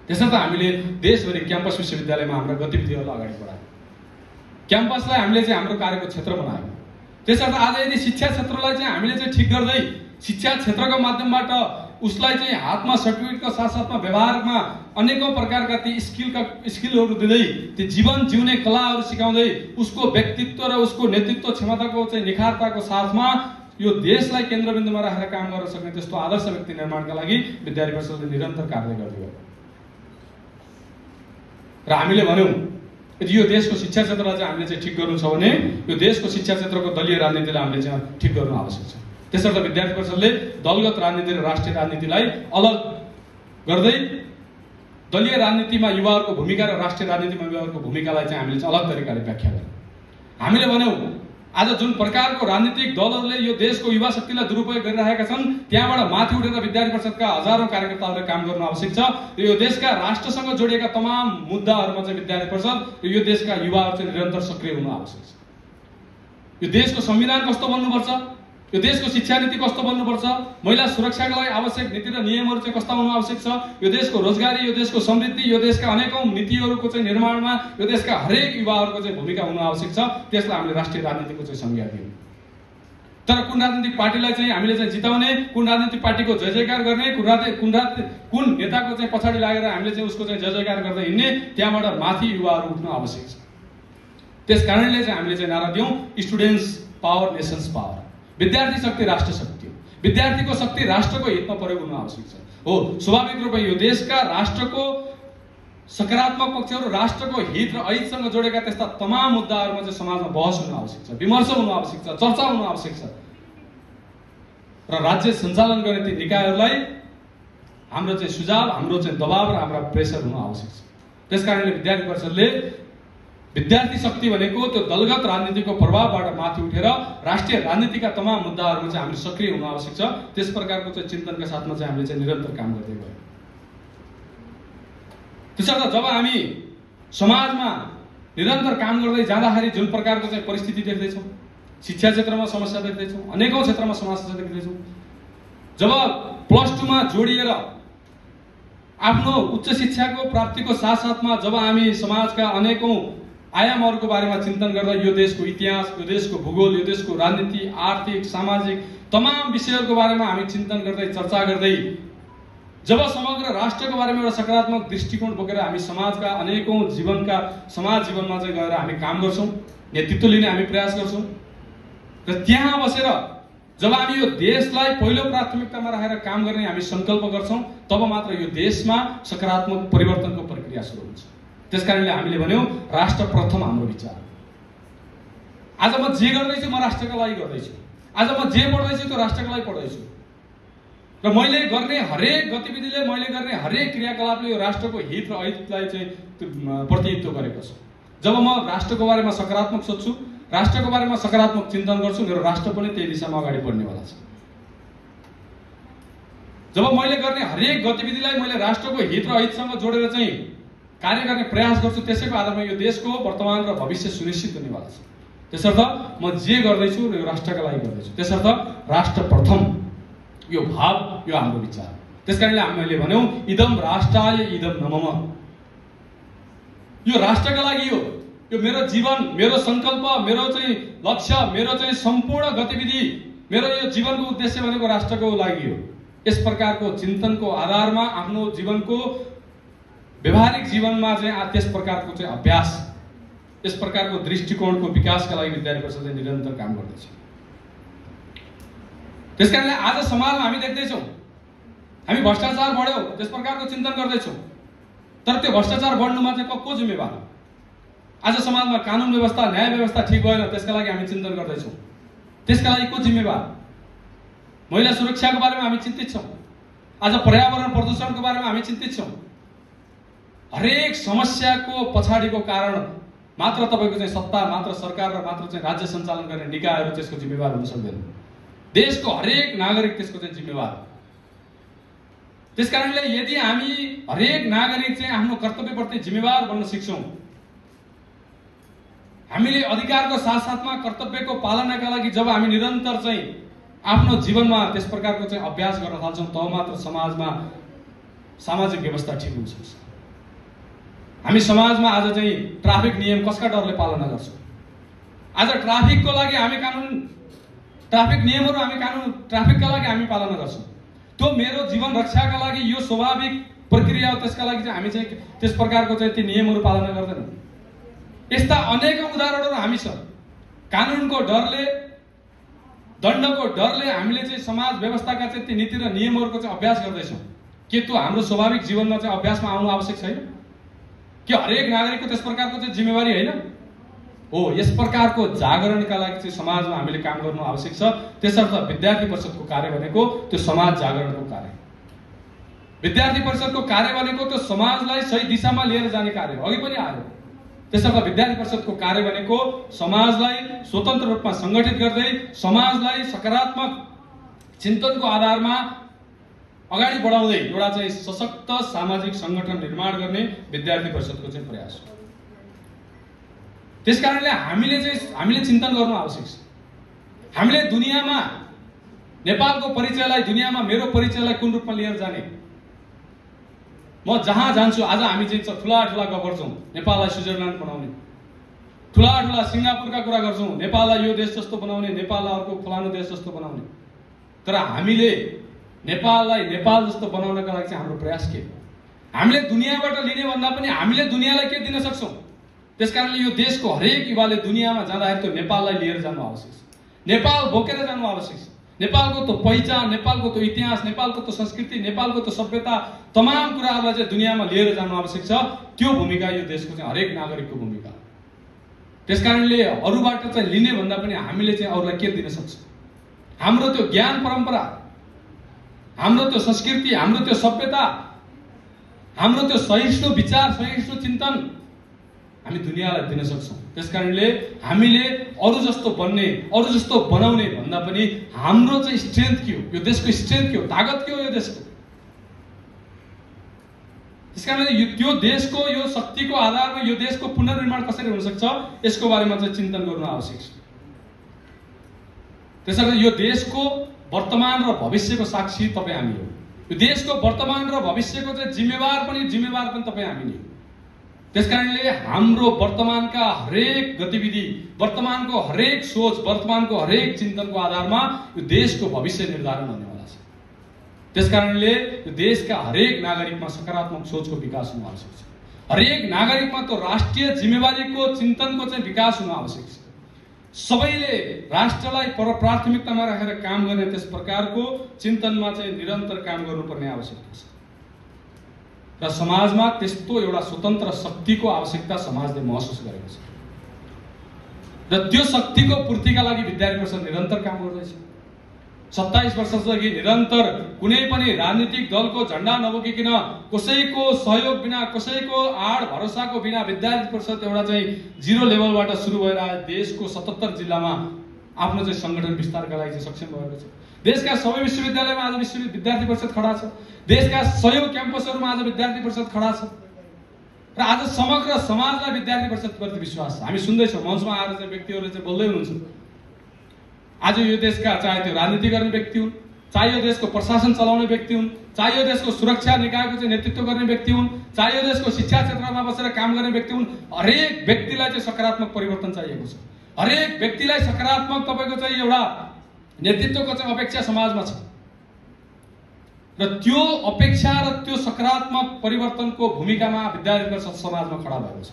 त्यसर्थ हामीले देशभरि क्याम्पस विश्वविद्यालयमा हाम्रा गतिविधिहरूलाई अगाडि बढायौँ, क्याम्पसलाई हामीले चाहिँ हाम्रो कार्यको क्षेत्र बनायौँ। त्यसर्थ आज यदि शिक्षा क्षेत्रलाई चाहिँ हामीले चाहिँ ठिक गर्दै शिक्षा क्षेत्रको माध्यमबाट उसलाई चाहिँ हातमा सर्टिफिकेटको साथसाथमा व्यवहारमा अनेकौं प्रकारका ती स्किलहरू दिँदै, ती जीवन जिउने कलाहरू सिकाउँदै उसको व्यक्तित्व र उसको नेतृत्व क्षमताको चाहिँ निखारताको साथमा यो देशलाई केन्द्रबिन्दुमा राखेर काम गर्न सक्ने त्यस्तो आदर्श व्यक्ति निर्माणका लागि विद्यार्थी परिषदले निरन्तर कार्य गर्दै गयो। र हामीले भन्यौं यदि यो देशको शिक्षा क्षेत्रलाई चाहिँ हामीले चाहिँ ठिक गर्नु छ भने यो देशको शिक्षा क्षेत्रको दलीय राजनीतिलाई हामीले चाहिँ ठिक गर्नु आवश्यक छ। त्यसर्थ विद्यार्थी परिषदले दलगत राजनीति र राष्ट्रिय राजनीतिलाई अलग गर्दै दलीय राजनीतिमा युवाहरूको भूमिका र राष्ट्रिय राजनीतिमा युवाहरूको भूमिकालाई चाहिँ हामीले चाहिँ अलग तरिकाले व्याख्या गर्यौं। हामीले भन्यौं आज जुन प्रकारको राजनीतिक दलहरूले यो देशको युवा शक्तिलाई दुरुपयोग गरिरहेका छन् त्यहाँबाट माथि उठेर विद्यार्थी परिषदका हजारौं कार्यकर्ताहरूले काम गर्नु आवश्यक छ। यो देशका राष्ट्रसँग जोडिएका तमाम मुद्दाहरूमा चाहिँ विद्यार्थी परिषद र यो देशका युवाहरू चाहिँ निरन्तर सक्रिय हुनु आवश्यक छ। यो देशको संविधान कस्तो बन्नुपर्छ, यो देशको शिक्षा नीति कस्तो बन्नुपर्छ, महिला सुरक्षाका लागि आवश्यक नीति र नियमहरू चाहिँ कस्ता हुनु आवश्यक छ, यो देशको रोजगारी, यो देशको समृद्धि, यो देशका अनेकौं नीतिहरूको चाहिँ निर्माणमा यो देशका हरेक युवाहरूको चाहिँ भूमिका हुनु आवश्यक छ। त्यसलाई हामीले राष्ट्रिय राजनीतिको चाहिँ संज्ञा दियौं। तर कुन राजनीतिक पार्टीलाई चाहिँ हामीले चाहिँ जिताउने, कुन राजनीतिक पार्टीको जय जयकार गर्ने, कुन नेताको चाहिँ पछाडि लागेर हामीले चाहिँ उसको चाहिँ जय जयकार गर्दै हिँड्ने, त्यहाँबाट माथि युवाहरू उठ्नु आवश्यक छ। त्यसकारणले चाहिँ हामीले चाहिँ नारा दियौं स्टुडेन्ट्स पावर नेशन्स पावर। विद्यार्थी शक्ति राष्ट्र शक्ति हो। विद्यार्थीको शक्ति राष्ट्रको हितमा प्रयोग हुनु आवश्यक छ। हो, स्वाभाविक रूपमा यो देशका राष्ट्रको सकारात्मक पक्षहरू, राष्ट्रको हित र ऐतसँग जोडेका त्यस्ता तमाम मुद्दाहरूमा चाहिँ समाजमा बहस हुनु आवश्यक छ, विमर्श हुनु आवश्यक छ, चर्चा हुनु आवश्यक छ। र राज्य सञ्चालन गर्ने ती निकायहरूलाई हाम्रो चाहिँ सुझाव, हाम्रो चाहिँ दबाव र हाम्रा प्रेसर हुनु आवश्यक छ। त्यसकारणले विद्यार्थी परिषदले विद्यार्थी शक्ति भनेको त्यो दलगत राजनीतिको प्रभावबाट माथि उठेर राष्ट्रिय राजनीतिका तमाम मुद्दाहरूमा चाहिँ हामीले सक्रिय हुनु आवश्यक छ। त्यस प्रकारको चाहिँ चिन्तनका साथमा चाहिँ हामीले चाहिँ निरन्तर काम गर्दै गयौं। त्यसर्थ जब हामी समाजमा निरन्तर काम गर्दै जाँदाखेरि जुन प्रकारको चाहिँ परिस्थिति देख्दैछौँ, शिक्षा क्षेत्रमा समस्या देख्दैछौँ, अनेकौं क्षेत्रमा समस्या देख्दैछौँ, जब +2 मा जोडिएर आफ्नो उच्च शिक्षाको प्राप्तिको साथसाथमा जब हामी समाजका अनेकौं आयामहरूको बारेमा चिन्तन गर्दा यो देशको इतिहास, यो देशको भूगोल, यो देशको राजनीति, आर्थिक, सामाजिक तमाम विषयहरूको बारेमा हामी चिन्तन गर्दै चर्चा गर्दै जब समग्र राष्ट्रको बारेमा एउटा सकारात्मक दृष्टिकोण बोकेर हामी समाजका अनेकौं जीवनका समाज जीवनमा चाहिँ गएर हामी काम गर्छौं, नेतृत्व लिने हामी प्रयास गर्छौं र त्यहाँ बसेर जब हामी यो देशलाई पहिलो प्राथमिकतामा राखेर काम गर्ने हामी संकल्प गर्छौं तब मात्र यो देशमा सकारात्मक परिवर्तनको प्रक्रिया सुरु हुन्छ। त्यसकारणले हामीले भन्यौं राष्ट्र प्रथम हाम्रो विचार। आज म जे गर्दैछु म राष्ट्रका लागि गर्दैछु, आज म जे पढ्दैछु त्यो राष्ट्रका लागि पढ्दैछु र मैले गर्ने हरेक गतिविधिले, मैले गर्ने हरेक क्रियाकलापले यो राष्ट्रको हित र ऐतलाई चाहिँ प्रतिनिधित्व गरेको छ। जब म राष्ट्रको बारेमा सकारात्मक सोच्छु, राष्ट्रको बारेमा सकारात्मक चिन्तन गर्छु, मेरो राष्ट्र पनि त्यही दिशामा अगाडि बढ्नेवाला छ। जब मैले गर्ने हरेक गतिविधिलाई मैले राष्ट्रको हित र ऐतसँग जोडेर चाहिँ कार्य गर्ने प्रयास गर्छु, त्यसैको आधारमा यो देशको वर्तमान र भविष्य सुनिश्चित हुनेवाला छ। त्यसर्थ म जे गर्दैछु र यो राष्ट्रका लागि गर्दैछु। त्यसर्थ राष्ट्र प्रथम यो भाव, यो हाम्रो विचार। त्यसकारणले हामीले भन्यौं इदम राष्ट्राय इदम न मम। यो राष्ट्रका लागि हो, यो मेरो जीवन, मेरो संकल्प, मेरो चाहिँ लक्ष्य, मेरो चाहिँ सम्पूर्ण गतिविधि, मेरो यो जीवनको उद्देश्य भनेको राष्ट्रको लागि हो। यस प्रकारको चिन्तनको आधारमा आफ्नो जीवनको व्यवहारिक जीवनमा चाहिँ त्यस प्रकारको चाहिँ अभ्यास, यस प्रकारको दृष्टिकोणको विकासका लागि विद्यार्थी परिषदले निरन्तर काम गर्दैछ। त्यसकारणले आज समाजमा हामी देख्दैछौँ हामी भ्रष्टाचार बढ्यो, त्यस प्रकारको चिन्तन गर्दैछौँ, तर त्यो भ्रष्टाचार बढ्नुमा चाहिँ को जिम्मेवार? आज समाजमा कानुन व्यवस्था, न्याय व्यवस्था ठीक भएन, त्यसका लागि हामी चिन्तन गर्दैछौँ, त्यसका लागि को जिम्मेवार? महिला सुरक्षाको बारेमा हामी चिन्तित छौँ, आज पर्यावरण प्रदूषणको बारेमा हामी चिन्तित छौँ। हरेक समस्याको पछाडिको कारण मात्र तपाईको चाहिँ सत्ता, मात्र सरकार र मात्र चाहिँ राज्य सञ्चालन गर्ने निकायहरू त्यसको जिम्मेवार हुन सक्दैन। देशको हरेक नागरिक त्यसको चाहिँ जिम्मेवार हो। त्यसकारणले यदि हामी हरेक नागरिक चाहिँ आफ्नो कर्तव्यप्रति जिम्मेवार बन्न सिक्छौं, हामीले अधिकारको साथसाथमा कर्तव्यको पालनाका लागि जब हामी निरन्तर चाहिँ आफ्नो जीवनमा त्यस प्रकारको चाहिँ अभ्यास गर्न थाल्छौं, तब मात्र समाजमा सामाजिक व्यवस्था ठिक हुन सक्छ। हामी समाजमा आज चाहिँ ट्राफिक नियम कसका डरले पालना गर्छौं? आज ट्राफिकको लागि हामी कानुन, ट्राफिक नियमहरू हामी कानुन ट्राफिकका लागि हामी पालना गर्छौं। त्यो मेरो जीवन रक्षाका लागि यो स्वाभाविक प्रक्रिया हो, त्यसका लागि चाहिँ हामी चाहिँ त्यस प्रकारको चाहिँ ती नियमहरू पालना गर्दैनौँ। यस्ता अनेकौं उदाहरणहरू हामी छन्। कानुनको डरले दण्डको डरले हामीले चाहिँ समाज व्यवस्थाका चाहिँ ती नीति र नियमहरूको चाहिँ अभ्यास गर्दैछौँ। के त्यो हाम्रो स्वाभाविक जीवनमा चाहिँ अभ्यासमा आउनु आवश्यक छैन? के हरेक नागरिकको त्यस प्रकारको चाहिँ जिम्मेवारी होइन हो? यस प्रकारको जागरणका लागि चाहिँ समाजमा हामीले काम गर्नु आवश्यक छ। त्यसर्थ विद्यार्थी परिषदको कार्य भनेको त्यो समाज जागरणको कार्य, विद्यार्थी परिषदको कार्य भनेको त्यो समाजलाई सही दिशामा लिएर जाने कार्य हो। अघि पनि आयो। त्यसर्थ विद्यार्थी परिषदको कार्य भनेको समाजलाई स्वतन्त्र रूपमा सङ्गठित गर्दै समाजलाई सकारात्मक चिन्तनको आधारमा अगाडि बढाउँदै एउटा चाहिँ सशक्त सामाजिक सङ्गठन निर्माण गर्ने विद्यार्थी परिषदको चाहिँ प्रयास हो। त्यसकारणले हामीले चिन्तन गर्नु आवश्यक छ। हामीले दुनियाँमा नेपालको परिचयलाई, दुनियाँमा मेरो परिचयलाई कुन रूपमा लिएर जाने? म जहाँ जान्छु, आज हामी चाहिँ ठुला ठुला गफ गर्छौँ नेपाललाई स्विजरल्यान्ड बनाउने, ठुला ठुला सिङ्गापुरका कुरा गर्छौँ, नेपाललाई यो देश जस्तो बनाउने, नेपाललाई अर्को फलानु देश जस्तो बनाउने। तर हामीले नेपाललाई नेपाल जस्तो बनाउनका लागि चाहिँ हाम्रो प्रयास के हो? हामीले दुनियाँबाट लिने भन्दा पनि हामीले दुनियाँलाई के दिन सक्छौँ? त्यसकारणले यो देशको हरेक युवाले दुनियाँमा जाँदाखेरि त्यो नेपाललाई लिएर जानु आवश्यक छ, नेपाल बोकेर जानु आवश्यक छ। नेपालको त्यो पहिचान, नेपालको त्यो इतिहास, नेपालको त्यो संस्कृति, नेपालको त्यो सभ्यता, तमाम कुराहरूलाई चाहिँ दुनियाँमा लिएर जानु आवश्यक छ। त्यो भूमिका यो देशको चाहिँ हरेक नागरिकको भूमिका हो। त्यसकारणले अरूबाट चाहिँ लिने भन्दा पनि हामीले चाहिँ अरूलाई के दिन सक्छौँ? हाम्रो त्यो ज्ञान परम्परा, हाम्रो त्यो संस्कृति, हाम्रो त्यो सभ्यता, हाम्रो त्यो सहिष्णु विचार, सहिष्णु चिन्तन हामी दुनियाँलाई दिन सक्छौँ। त्यसकारणले हामीले अरू जस्तो बन्ने, अरू जस्तो बनाउने भन्दा पनि हाम्रो चाहिँ स्ट्रेन्थ के हो, यो देशको स्ट्रेन्थ के हो, ताकत के हो यो देशको? त्यसकारणले त्यो देशको यो शक्तिको आधारमा यो देशको पुनर्निर्माण कसरी हुन सक्छ यसको बारेमा चाहिँ चिन्तन गर्नु आवश्यक छ। त्यसैले यो देशको वर्तमान र भविष्यको साक्षी तपाईँ हामी हो। यो देशको वर्तमान र भविष्यको चाहिँ जिम्मेवार पनि तपाईँ हामी नै हो। त्यसकारणले हाम्रो वर्तमानका हरेक गतिविधि, वर्तमानको हरेक सोच, वर्तमानको हरेक चिन्तनको आधारमा यो देशको भविष्य निर्धारण हुनेवाला छ। त्यसकारणले यो देशका हरेक नागरिकमा सकारात्मक सोचको विकास हुनु आवश्यक छ। हरेक नागरिकमा त्यो राष्ट्रिय जिम्मेवारीको चिन्तनको चाहिँ विकास हुनु आवश्यक छ। सबैले राष्ट्रलाई प्राथमिकतामा राखेर काम गर्ने त्यस प्रकारको चिन्तनमा चाहिँ निरन्तर काम गर्नुपर्ने आवश्यकता छ। र समाजमा त्यस्तो एउटा स्वतन्त्र शक्तिको आवश्यकता समाजले महसुस गरेको छ र त्यो शक्तिको पूर्तिका लागि विद्यार्थी परिषद निरन्तर काम गर्दैछ। 27 वर्षदेखि निरन्तर कुनै पनि राजनीतिक दलको झण्डा नबोकिकन, कसैको सहयोग बिना, कसैको आड भरोसाको बिना विद्यार्थी परिषद एउटा चाहिँ जिरो लेभलबाट सुरु भएर देशको 77 जिल्लामा आफ्नो चाहिँ सङ्गठन विस्तारका लागि चाहिँ सक्षम भएको छ। देशका सबै विश्वविद्यालयमा आज विद्यार्थी परिषद खडा छ। देशका सयौं क्याम्पसहरूमा आज विद्यार्थी परिषद खडा छ र आज समग्र समाजलाई विद्यार्थी परिषदप्रति विश्वास छ। हामी सुन्दैछौँ मञ्चमा आएर चाहिँ व्यक्तिहरूले चाहिँ बोल्दै हुनुहुन्छ। आज यो देशका चाहे त्यो राजनीति गर्ने व्यक्ति हुन्, चाहे यो देशको प्रशासन चलाउने व्यक्ति हुन्, चाहे यो देशको सुरक्षा निकायको चाहिँ नेतृत्व गर्ने व्यक्ति हुन्, चाहे यो देशको शिक्षा क्षेत्रमा बसेर काम गर्ने व्यक्ति हुन्, हरेक व्यक्तिलाई चाहिँ सकारात्मक परिवर्तन चाहिएको छ। हरेक व्यक्तिलाई सकारात्मक तपाईँको चाहिँ एउटा नेतृत्वको चाहिँ अपेक्षा समाजमा छ र त्यो अपेक्षा र त्यो सकारात्मक परिवर्तनको भूमिकामा विद्यार्थी परिषद समाजमा खडा भएको छ।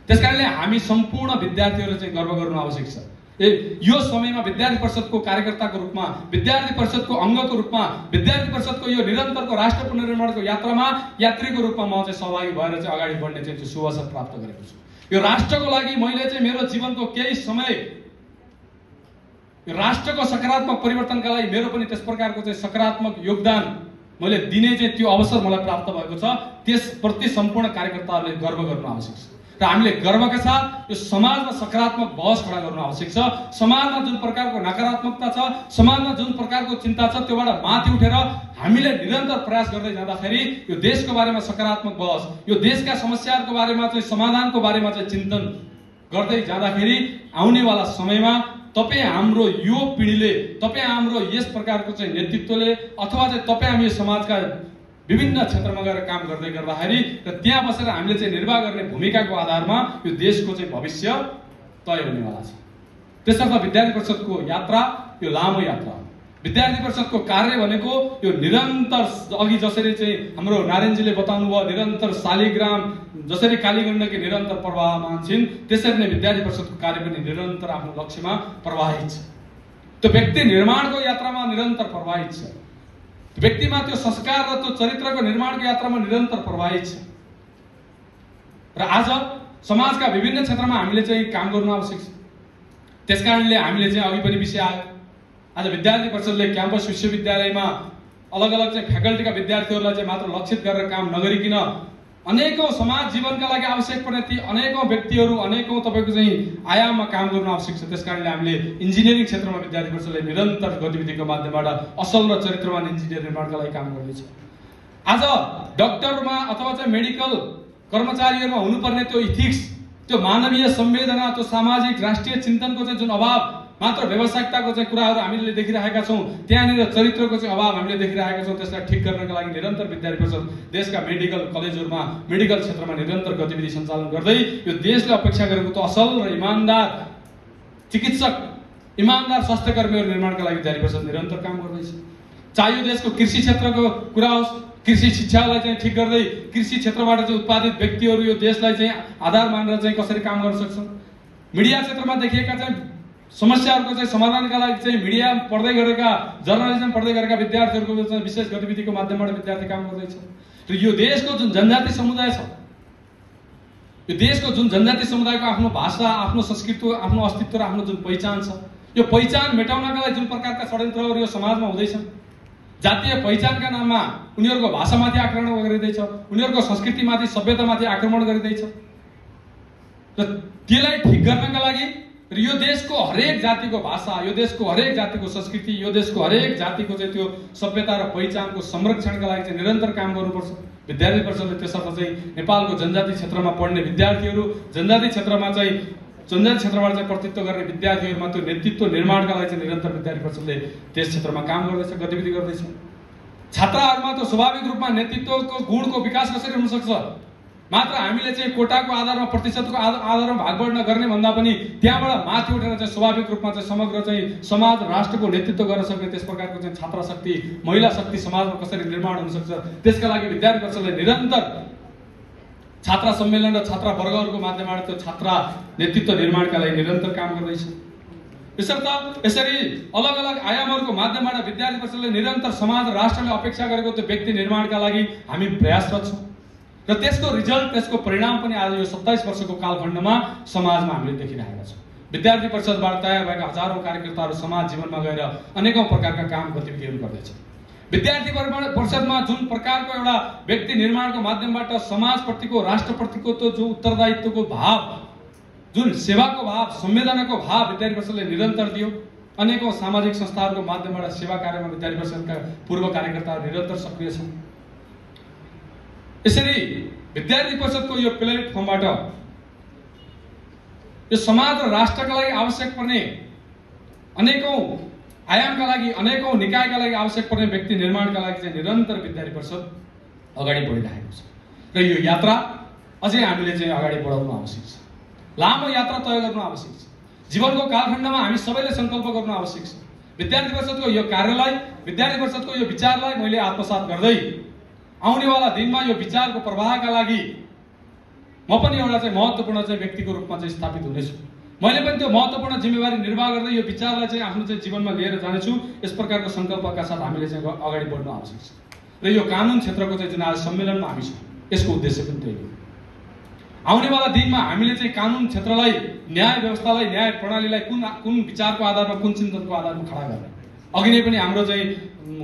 त्यसकारणले हामी सम्पूर्ण विद्यार्थीहरू चाहिँ गर्व गर्नु आवश्यक छ। यो समयमा विद्यार्थी परिषदको कार्यकर्ताको रूपमा, विद्यार्थी परिषदको अङ्गको रूपमा, विद्यार्थी परिषदको यो निरन्तरको राष्ट्र पुनर्निर्माणको यात्रामा यात्रीको रूपमा म चाहिँ सहभागी भएर चाहिँ अगाडि बढ्ने चाहिँ त्यो शुभ अवसर प्राप्त गरेको छु। यो राष्ट्रको लागि मैले चाहिँ मेरो जीवनको केही समय यो राष्ट्रको सकारात्मक परिवर्तनका लागि मेरो पनि त्यस प्रकारको चाहिँ सकारात्मक योगदान मैले दिने चाहिँ त्यो अवसर मलाई प्राप्त भएको छ। त्यसप्रति सम्पूर्ण कार्यकर्ताहरूले गर्व गर्नु आवश्यक छ र हामीले गर्वका साथ यो समाजमा सकारात्मक बहस खडा गर्नु आवश्यक छ। समाजमा जुन प्रकारको नकारात्मकता छ, समाजमा जुन प्रकारको चिन्ता छ, त्योबाट माथि उठेर हामीले निरन्तर प्रयास गर्दै जाँदाखेरि यो देशको बारेमा सकारात्मक बहस, यो देशका समस्याहरूको बारेमा चाहिँ समाधानको बारेमा चाहिँ चिन्तन गर्दै जाँदाखेरि आउनेवाला समयमा तपाईँ हाम्रो यो पिँढीले, तपाईँ हाम्रो यस प्रकारको चाहिँ नेतृत्वले अथवा चाहिँ तपाईँ हामी समाजका विभिन्न क्षेत्रमा गएर काम गर्दै गर्दाखेरि र त्यहाँ बसेर हामीले चाहिँ निर्वाह गर्ने भूमिकाको आधारमा यो देशको चाहिँ भविष्य तय हुनेवाला छ। त्यसर्थ विद्यार्थी परिषदको यात्रा यो लामो यात्रा हो। विद्यार्थी परिषदको कार्य भनेको यो निरन्तर, अघि जसरी चाहिँ हाम्रो नारायणजीले बताउनु भयो, निरन्तर शालिग्राम जसरी कालीगण्डकी निरन्तर प्रवाहमान छिन्, त्यसरी नै विद्यार्थी परिषदको कार्य पनि निरन्तर आफ्नो लक्ष्यमा प्रवाहित छ। त्यो व्यक्ति निर्माणको यात्रामा निरन्तर प्रवाहित छ। व्यक्तिमा त्यो संस्कार र त्यो चरित्रको निर्माणको यात्रामा निरन्तर प्रवाहित छ। र आज समाजका विभिन्न क्षेत्रमा हामीले चाहिँ काम गर्नु आवश्यक छ। त्यसकारणले हामीले चाहिँ अघि पनि विषय आयो, आज विद्यार्थी परिषदले क्याम्पस विश्वविद्यालयमा अलग अलग चाहिँ फ्याकल्टीका विद्यार्थीहरूलाई चाहिँ मात्र लक्षित गरेर काम नगरिकन अनेकौं समाज जीवनका लागि आवश्यक पर्ने ती अनेकौं व्यक्तिहरू अनेकौं तपाईको चाहिँ आयाममा काम गर्नु आवश्यक छ। त्यसकारणले हामीले इन्जिनियरिङ क्षेत्रमा विद्यार्थी परिषदले निरन्तर गतिविधिको माध्यमबाट असल र चरित्रवान इन्जिनियर निर्माणका लागि काम गर्दैछ। आज डाक्टरमा अथवा चाहिँ मेडिकल कर्मचारीहरूमा हुनुपर्ने त्यो इथिक्स, त्यो मानवीय संवेदना, त्यो सामाजिक राष्ट्रिय चिन्तनको चाहिँ जुन अभाव, मात्र व्यावसायिकताको चाहिँ कुराहरू हामीले देखिरहेका छौँ, त्यहाँनिर चरित्रको चाहिँ अभाव हामीले देखिरहेका छौँ। त्यसलाई ठिक गर्नका लागि निरन्तर विद्यार्थी परिषद देशका मेडिकल कलेजहरूमा मेडिकल क्षेत्रमा निरन्तर गतिविधि सञ्चालन गर्दै यो देशले अपेक्षा गरेको त असल र इमानदार चिकित्सक, इमानदार स्वास्थ्यकर्मीहरू निर्माणका लागि विद्यार्थी परिषद निरन्तर काम गर्दैछ। चाहे यो देशको कृषि क्षेत्रको कुरा होस्, कृषि शिक्षालाई चाहिँ ठिक गर्दै कृषि क्षेत्रबाट चाहिँ उत्पादित व्यक्तिहरू यो देशलाई चाहिँ आधार मानेर चाहिँ कसरी काम गर्न सक्छन्। मिडिया क्षेत्रमा देखिएका चाहिँ समस्याहरूको चाहिँ समाधानका लागि चाहिँ मिडिया पढ्दै गरेका, जर्नलिजम पढ्दै गरेका विद्यार्थीहरूको चाहिँ विशेष गतिविधिको माध्यमबाट विद्यार्थी काम गर्दैछ। र यो देशको जुन जनजाति समुदाय छ, यो देशको जुन जनजाति समुदायको आफ्नो भाषा, आफ्नो संस्कृति, आफ्नो अस्तित्व र आफ्नो जुन पहिचान छ, यो पहिचान मेटाउनका लागि जुन प्रकारका षड्यन्त्रहरू यो समाजमा हुँदैछन्, जातीय पहिचानका नाममा उनीहरूको भाषामाथि आक्रमण गरिँदैछ, उनीहरूको संस्कृतिमाथि सभ्यतामाथि आक्रमण गरिँदैछ। र त्यसलाई ठिक गर्नका लागि र यो देशको हरेक जातिको भाषा, यो देशको हरेक जातिको संस्कृति, यो देशको हरेक जातिको चाहिँ त्यो सभ्यता र पहिचानको संरक्षणका लागि चाहिँ निरन्तर काम गर्नुपर्छ। विद्यार्थी परिषदले त्यसर्थ चाहिँ नेपालको जनजाति क्षेत्रमा पढ्ने विद्यार्थीहरू, जनजाति क्षेत्रमा चाहिँ जनजाति क्षेत्रबाट चाहिँ प्रतिनिधित्व गर्ने विद्यार्थीहरूमा त्यो नेतृत्व निर्माणका लागि चाहिँ निरन्तर विद्यार्थी परिषदले त्यस क्षेत्रमा काम गर्दैछ, गतिविधि गर्दैछ। छात्राहरूमा त्यो स्वाभाविक रूपमा नेतृत्वको गुणको विकास कसरी हुन सक्छ? मात्र हामीले चाहिँ कोटाको आधारमा, प्रतिशतको आधारमा भागबड नगर्ने भन्दा पनि त्यहाँबाट माथि उठेर चाहिँ स्वाभाविक रूपमा चाहिँ समग्र चाहिँ समाज राष्ट्रको नेतृत्व गर्न सक्ने त्यस प्रकारको चाहिँ छात्र शक्ति, महिला शक्ति समाजमा कसरी निर्माण हुन सक्छ, त्यसका लागि विद्यार्थी परिषदले निरन्तर छात्रा सम्मेलन र छात्रा वर्गहरूको माध्यमबाट त्यो छात्रा नेतृत्व निर्माणका लागि निरन्तर काम गर्दैछ। यसर्थ यसरी अलग अलग आयामहरूको माध्यमबाट विद्यार्थी परिषदले निरन्तर समाज र राष्ट्रले अपेक्षा गरेको त्यो व्यक्ति निर्माणका लागि हामी प्रयासरत छौँ। र त्यसको रिजल्ट, त्यसको परिणाम पनि आज यो 27 वर्षको कालखण्डमा समाजमा हामीले देखिरहेका छौँ। विद्यार्थी परिषदबाट तयार भएका हजारौं कार्यकर्ताहरू समाज जीवनमा गएर अनेकौं प्रकारका काम गतिविधिहरू गर्दैछन्। विद्यार्थी परिषदमा जुन प्रकारको एउटा व्यक्ति निर्माणको माध्यमबाट समाजप्रतिको, राष्ट्रप्रतिको त्यो जो उत्तरदायित्वको भाव, जुन सेवाको भाव, संवेदनाको भाव विद्यार्थी परिषदले निरन्तर दियो। अनेकौं सामाजिक संस्थाहरूको माध्यमबाट सेवा कार्यमा विद्यार्थी परिषदका पूर्व कार्यकर्ताहरू निरन्तर सक्रिय छन्। यसरी विद्यार्थी परिषदको यो प्लेटफर्मबाट यो समाज र राष्ट्रका लागि आवश्यक पर्ने अनेकौं आयामका लागि, अनेकौं निकायका लागि आवश्यक पर्ने व्यक्ति निर्माणका लागि चाहिँ निरन्तर विद्यार्थी परिषद अगाडि बढिरहेको छ। र यो यात्रा अझै हामीले चाहिँ अगाडि बढाउनु आवश्यक छ। लामो यात्रा तय गर्नु आवश्यक छ। जीवनको कालखण्डमा हामी सबैले संकल्प गर्नु आवश्यक छ। विद्यार्थी परिषदको यो कार्यलाई, विद्यार्थी परिषदको यो विचारलाई मैले आत्मसात गर्दै आउनेवाला दिनमा यो विचारको प्रवाहका लागि म पनि एउटा चाहिँ महत्त्वपूर्ण चाहिँ व्यक्तिको रूपमा चाहिँ स्थापित हुनेछु। मैले पनि त्यो महत्त्वपूर्ण जिम्मेवारी निर्वाह गर्दै यो विचारलाई चाहिँ आफ्नो चाहिँ जीवनमा लिएर जानेछु। यस प्रकारको संकल्पका साथ हामीले चाहिँ अगाडि बढ्नु आवश्यक छ। र यो कानुन क्षेत्रको चाहिँ जुन आज सम्मेलनमा हामी छौँ, यसको उद्देश्य पनि त्यही हो। आउनेवाला दिनमा हामीले चाहिँ कानुन क्षेत्रलाई, न्याय व्यवस्थालाई, न्याय प्रणालीलाई कुन विचारको आधारमा, कुन चिन्तनको आधारमा खडा गर्ने। अघि नै पनि हाम्रो चाहिँ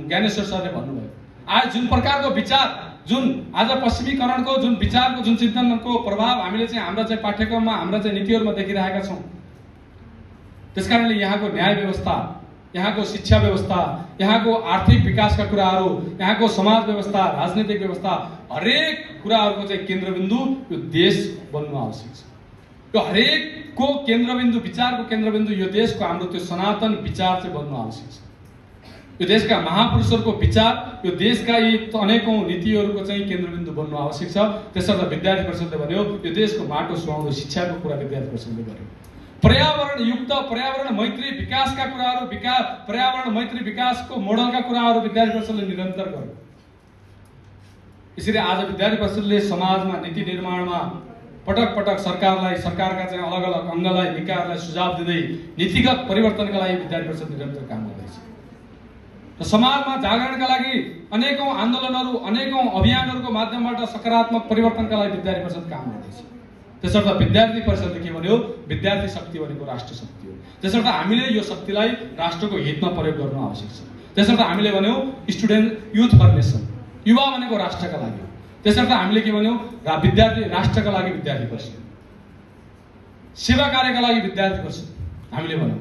ज्ञानेश्वर सरले भन्नुभयो, आज जुन प्रकारको विचार, जुन आज पश्चिमीकरणको जुन विचारको, जुन चिन्तनको प्रभाव हामीले चाहिँ हाम्रा चाहिँ पाठ्यक्रममा, हाम्रा चाहिँ नीतिहरूमा देखिरहेका छौँ। त्यसकारणले यहाँको न्याय व्यवस्था, यहाँको शिक्षा व्यवस्था, यहाँको आर्थिक विकासका कुराहरू, यहाँको समाज व्यवस्था, राजनीतिक व्यवस्था, हरेक कुराहरूको चाहिँ केन्द्रबिन्दु यो देश बन्नु आवश्यक छ। यो हरेकको केन्द्रबिन्दु, विचारको केन्द्रबिन्दु यो देशको हाम्रो त्यो सनातन विचार चाहिँ बन्नु आवश्यक छ। यो देशका महापुरुषहरूको विचार, यो देशका यी अनेकौं नीतिहरूको चाहिँ केन्द्रबिन्दु बन्नु आवश्यक छ। त्यसर्थ विद्यार्थी परिषदले भन्यो, यो देशको माटो सुहाउँदो शिक्षाको कुरा विद्यार्थी परिषदले गर्यो। पर्यावरण युक्त, पर्यावरण मैत्री विकासका कुराहरू, पर्यावरण मैत्री विकासको मोडलका कुराहरू विद्यार्थी परिषदले निरन्तर गर्यो। यसरी आज विद्यार्थी परिषदले समाजमा, नीति निर्माणमा, पटक पटक सरकारलाई, सरकारका चाहिँ अलग अलग अङ्गलाई, निकायहरूलाई सुझाव दिँदै नीतिगत परिवर्तनका लागि विद्यार्थी परिषद निरन्तर काम गर्दैछ। र समाजमा जागरणका लागि अनेकौं आन्दोलनहरू, अनेकौं अभियानहरूको माध्यमबाट सकारात्मक परिवर्तनका लागि विद्यार्थी परिषद काम गर्दैछ। त्यसर्थ विद्यार्थी परिषदले के भन्यो? विद्यार्थी शक्ति भनेको राष्ट्र शक्ति हो। त्यसर्थ हामीले यो शक्तिलाई राष्ट्रको हितमा प्रयोग गर्नु आवश्यक छ। त्यसर्थ हामीले भन्यौ स्टुडेन्ट युथ फर नेसन, युवा भनेको राष्ट्रका लागि हो। त्यसर्थ हामीले के भन्यौ? विद्यार्थी राष्ट्रका लागि विद्यार्थी परिषद, सेवा कार्यका लागि विद्यार्थी परिषद हामीले भन्यौ।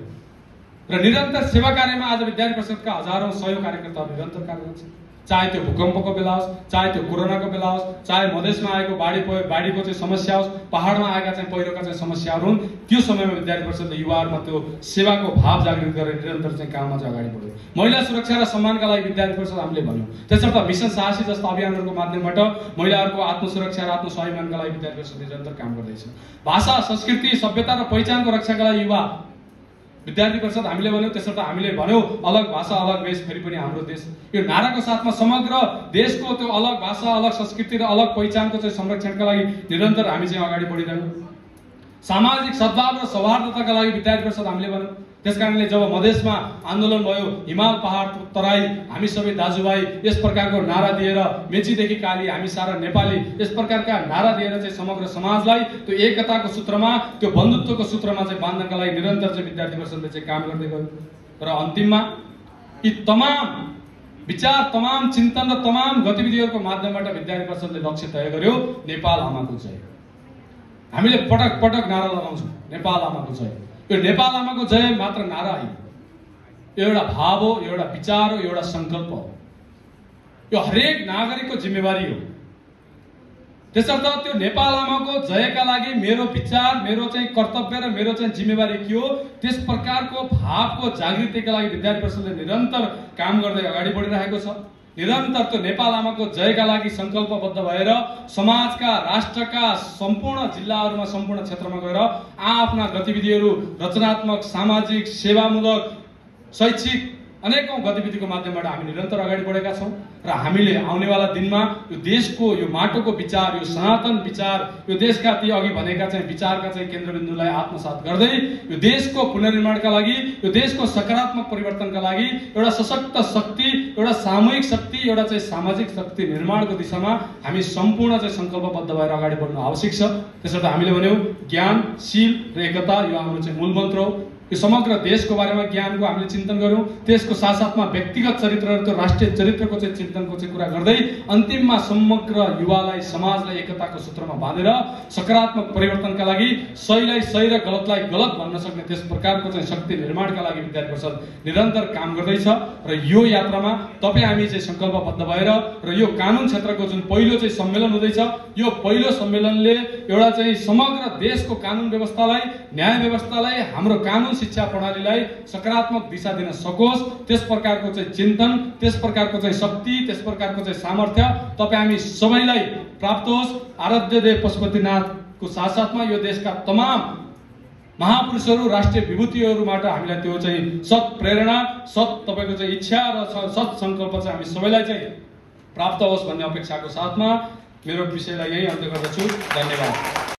र निरन्तर सेवा कार्यमा आज विद्यार्थी परिषदका हजारौं सयौं कार्यकर्ताहरू निरन्तर कार्यरत छन्। चाहे त्यो भूकम्पको बेला होस्, चाहे त्यो कोरोनाको बेला होस्, चाहे मधेसमा आएको बाढीको चाहिँ समस्या होस्, पहाडमा आएका चाहिँ पहिरोका चाहिँ समस्याहरू हुन्, त्यो समयमा विद्यार्थी परिषदले युवाहरूमा त्यो सेवाको भाव जागृत गरेर निरन्तर चाहिँ काममा चाहिँ अगाडि बढ्यो। महिला सुरक्षा र सम्मानका लागि विद्यार्थी परिषद हामीले भन्यौँ। त्यसर्थ मिसन साहसी जस्ता अभियानहरूको माध्यमबाट महिलाहरूको आत्मसुरक्षा र आत्मस्वाभिमानका लागि विद्यार्थी परिषद निरन्तर काम गर्दैछ। भाषा, संस्कृति, सभ्यता र पहिचानको रक्षाका लागि युवा विद्यार्थी परिषद हामीले भन्यौँ। त्यसर्थ हामीले भन्यौँ अलग भाषा अलग देश फेरि पनि हाम्रो देश, यो नाराको साथमा समग्र देशको त्यो अलग भाषा, अलग संस्कृति र अलग पहिचानको चाहिँ संरक्षणका लागि निरन्तर हामी चाहिँ अगाडि बढिरहेछौँ। सामाजिक सद्भाव र सौहार्दताका लागि विद्यार्थी परिषद हामीले भन्यौँ। त्यसकारणले जब मधेसमा आन्दोलन भयो, हिमाल पहाड तराई हामी सबै दाजुभाइ यस प्रकारको नारा दिएर, मेचीदेखि काली हामी सारा नेपाली यस प्रकारका नारा दिएर चाहिँ समग्र समाजलाई त्यो एकताको सूत्रमा, त्यो बन्धुत्वको सूत्रमा चाहिँ बाँध्नका लागि निरन्तर चाहिँ विद्यार्थी परिषदले चाहिँ काम गर्दै गयो। र अन्तिममा यी तमाम विचार, तमाम चिन्तन र तमाम गतिविधिहरूको माध्यमबाट विद्यार्थी परिषदले लक्ष्य तय गर्यो, नेपाल आमाको जय। हामीले पटक पटक नारा लगाउँछौँ, नेपाल आमाको जय। यो नेपाल आमाको जय मात्र नारा होइन, यो एउटा भाव हो, एउटा विचार हो, एउटा संकल्प हो। यो हरेक नागरिकको जिम्मेवारी हो। त्यसर्थ त्यो नेपाल आमाको जयका लागि मेरो विचार, मेरो चाहिँ कर्तव्य र मेरो चाहिँ जिम्मेवारी के हो, त्यस प्रकारको भावको जागृतिका लागि विद्यार्थी परिषदले निरन्तर काम गर्दै अगाडि बढिरहेको छ। निरन्तर त्यो नेपाल आमाको जयका लागि संकल्पबद्ध भएर समाजका, राष्ट्रका सम्पूर्ण जिल्लाहरूमा, सम्पूर्ण क्षेत्रमा गएर आफ्ना गतिविधिहरू, रचनात्मक, सामाजिक, सेवामूलक, शैक्षिक अनेकौं गतिविधिको माध्यमबाट हामी निरन्तर अगाडि बढेका छौँ। र हामीले आउनेवाला दिनमा यो देशको, यो माटोको विचार, यो सनातन विचार, यो देशका ती अघि भनेका चाहिँ विचारका चाहिँ केन्द्रबिन्दुलाई आत्मसात गर्दै यो देशको पुनर्निर्माणका लागि, यो देशको सकारात्मक परिवर्तनका लागि एउटा सशक्त शक्ति, एउटा सामूहिक शक्ति, एउटा चाहिँ सामाजिक शक्ति निर्माणको दिशामा हामी सम्पूर्ण चाहिँ संकल्पबद्ध भएर अगाडि बढ्नु आवश्यक छ। त्यसर्थ हामीले भन्यौँ ज्ञान, शील र एकता यो हाम्रो चाहिँ मूल मन्त्र हो। यो समग्र देशको बारेमा ज्ञानको हामीले चिन्तन गर्यौँ, त्यसको साथसाथमा व्यक्तिगत चरित्र र त्यो राष्ट्रिय चरित्रको चाहिँ चिन्तनको चाहिँ कुरा गर्दै अन्तिममा समग्र युवालाई, समाजलाई एकताको सूत्रमा बाँधेर सकारात्मक परिवर्तनका लागि, सहीलाई सही र गलतलाई गलत भन्न सक्ने त्यस प्रकारको चाहिँ शक्ति निर्माणका लागि विद्यार्थी परिषद निरन्तर काम गर्दैछ। र यो यात्रामा तपाईँ हामी चाहिँ संकल्पबद्ध भएर र यो कानुन क्षेत्रको जुन पहिलो चाहिँ सम्मेलन हुँदैछ, यो पहिलो सम्मेलनले एउटा चाहिँ समग्र देशको कानुन व्यवस्थालाई, न्याय व्यवस्थालाई, हाम्रो कानुन शिक्षा प्रणालीलाई सकारात्मक दिशा दिन सकोस्, त्यस प्रकारको चाहिँ चिन्तन, त्यस प्रकारको चाहिँ शक्ति, त्यस प्रकारको चाहिँ सामर्थ्य तपाईँ हामी सबैलाई प्राप्त होस्। आराध्य देव पशुपतिनाथको साथसाथमा यो देशका तमाम महापुरुषहरू, राष्ट्रिय विभूतिहरूबाट हामीलाई त्यो चाहिँ सत् प्रेरणा, सत् तपाईँको चाहिँ इच्छा र सत् संकल्प चाहिँ हामी सबैलाई चाहिँ प्राप्त होस् भन्ने अपेक्षाको साथमा मेरो विषयलाई यही अन्त्य गर्दछु। धन्यवाद।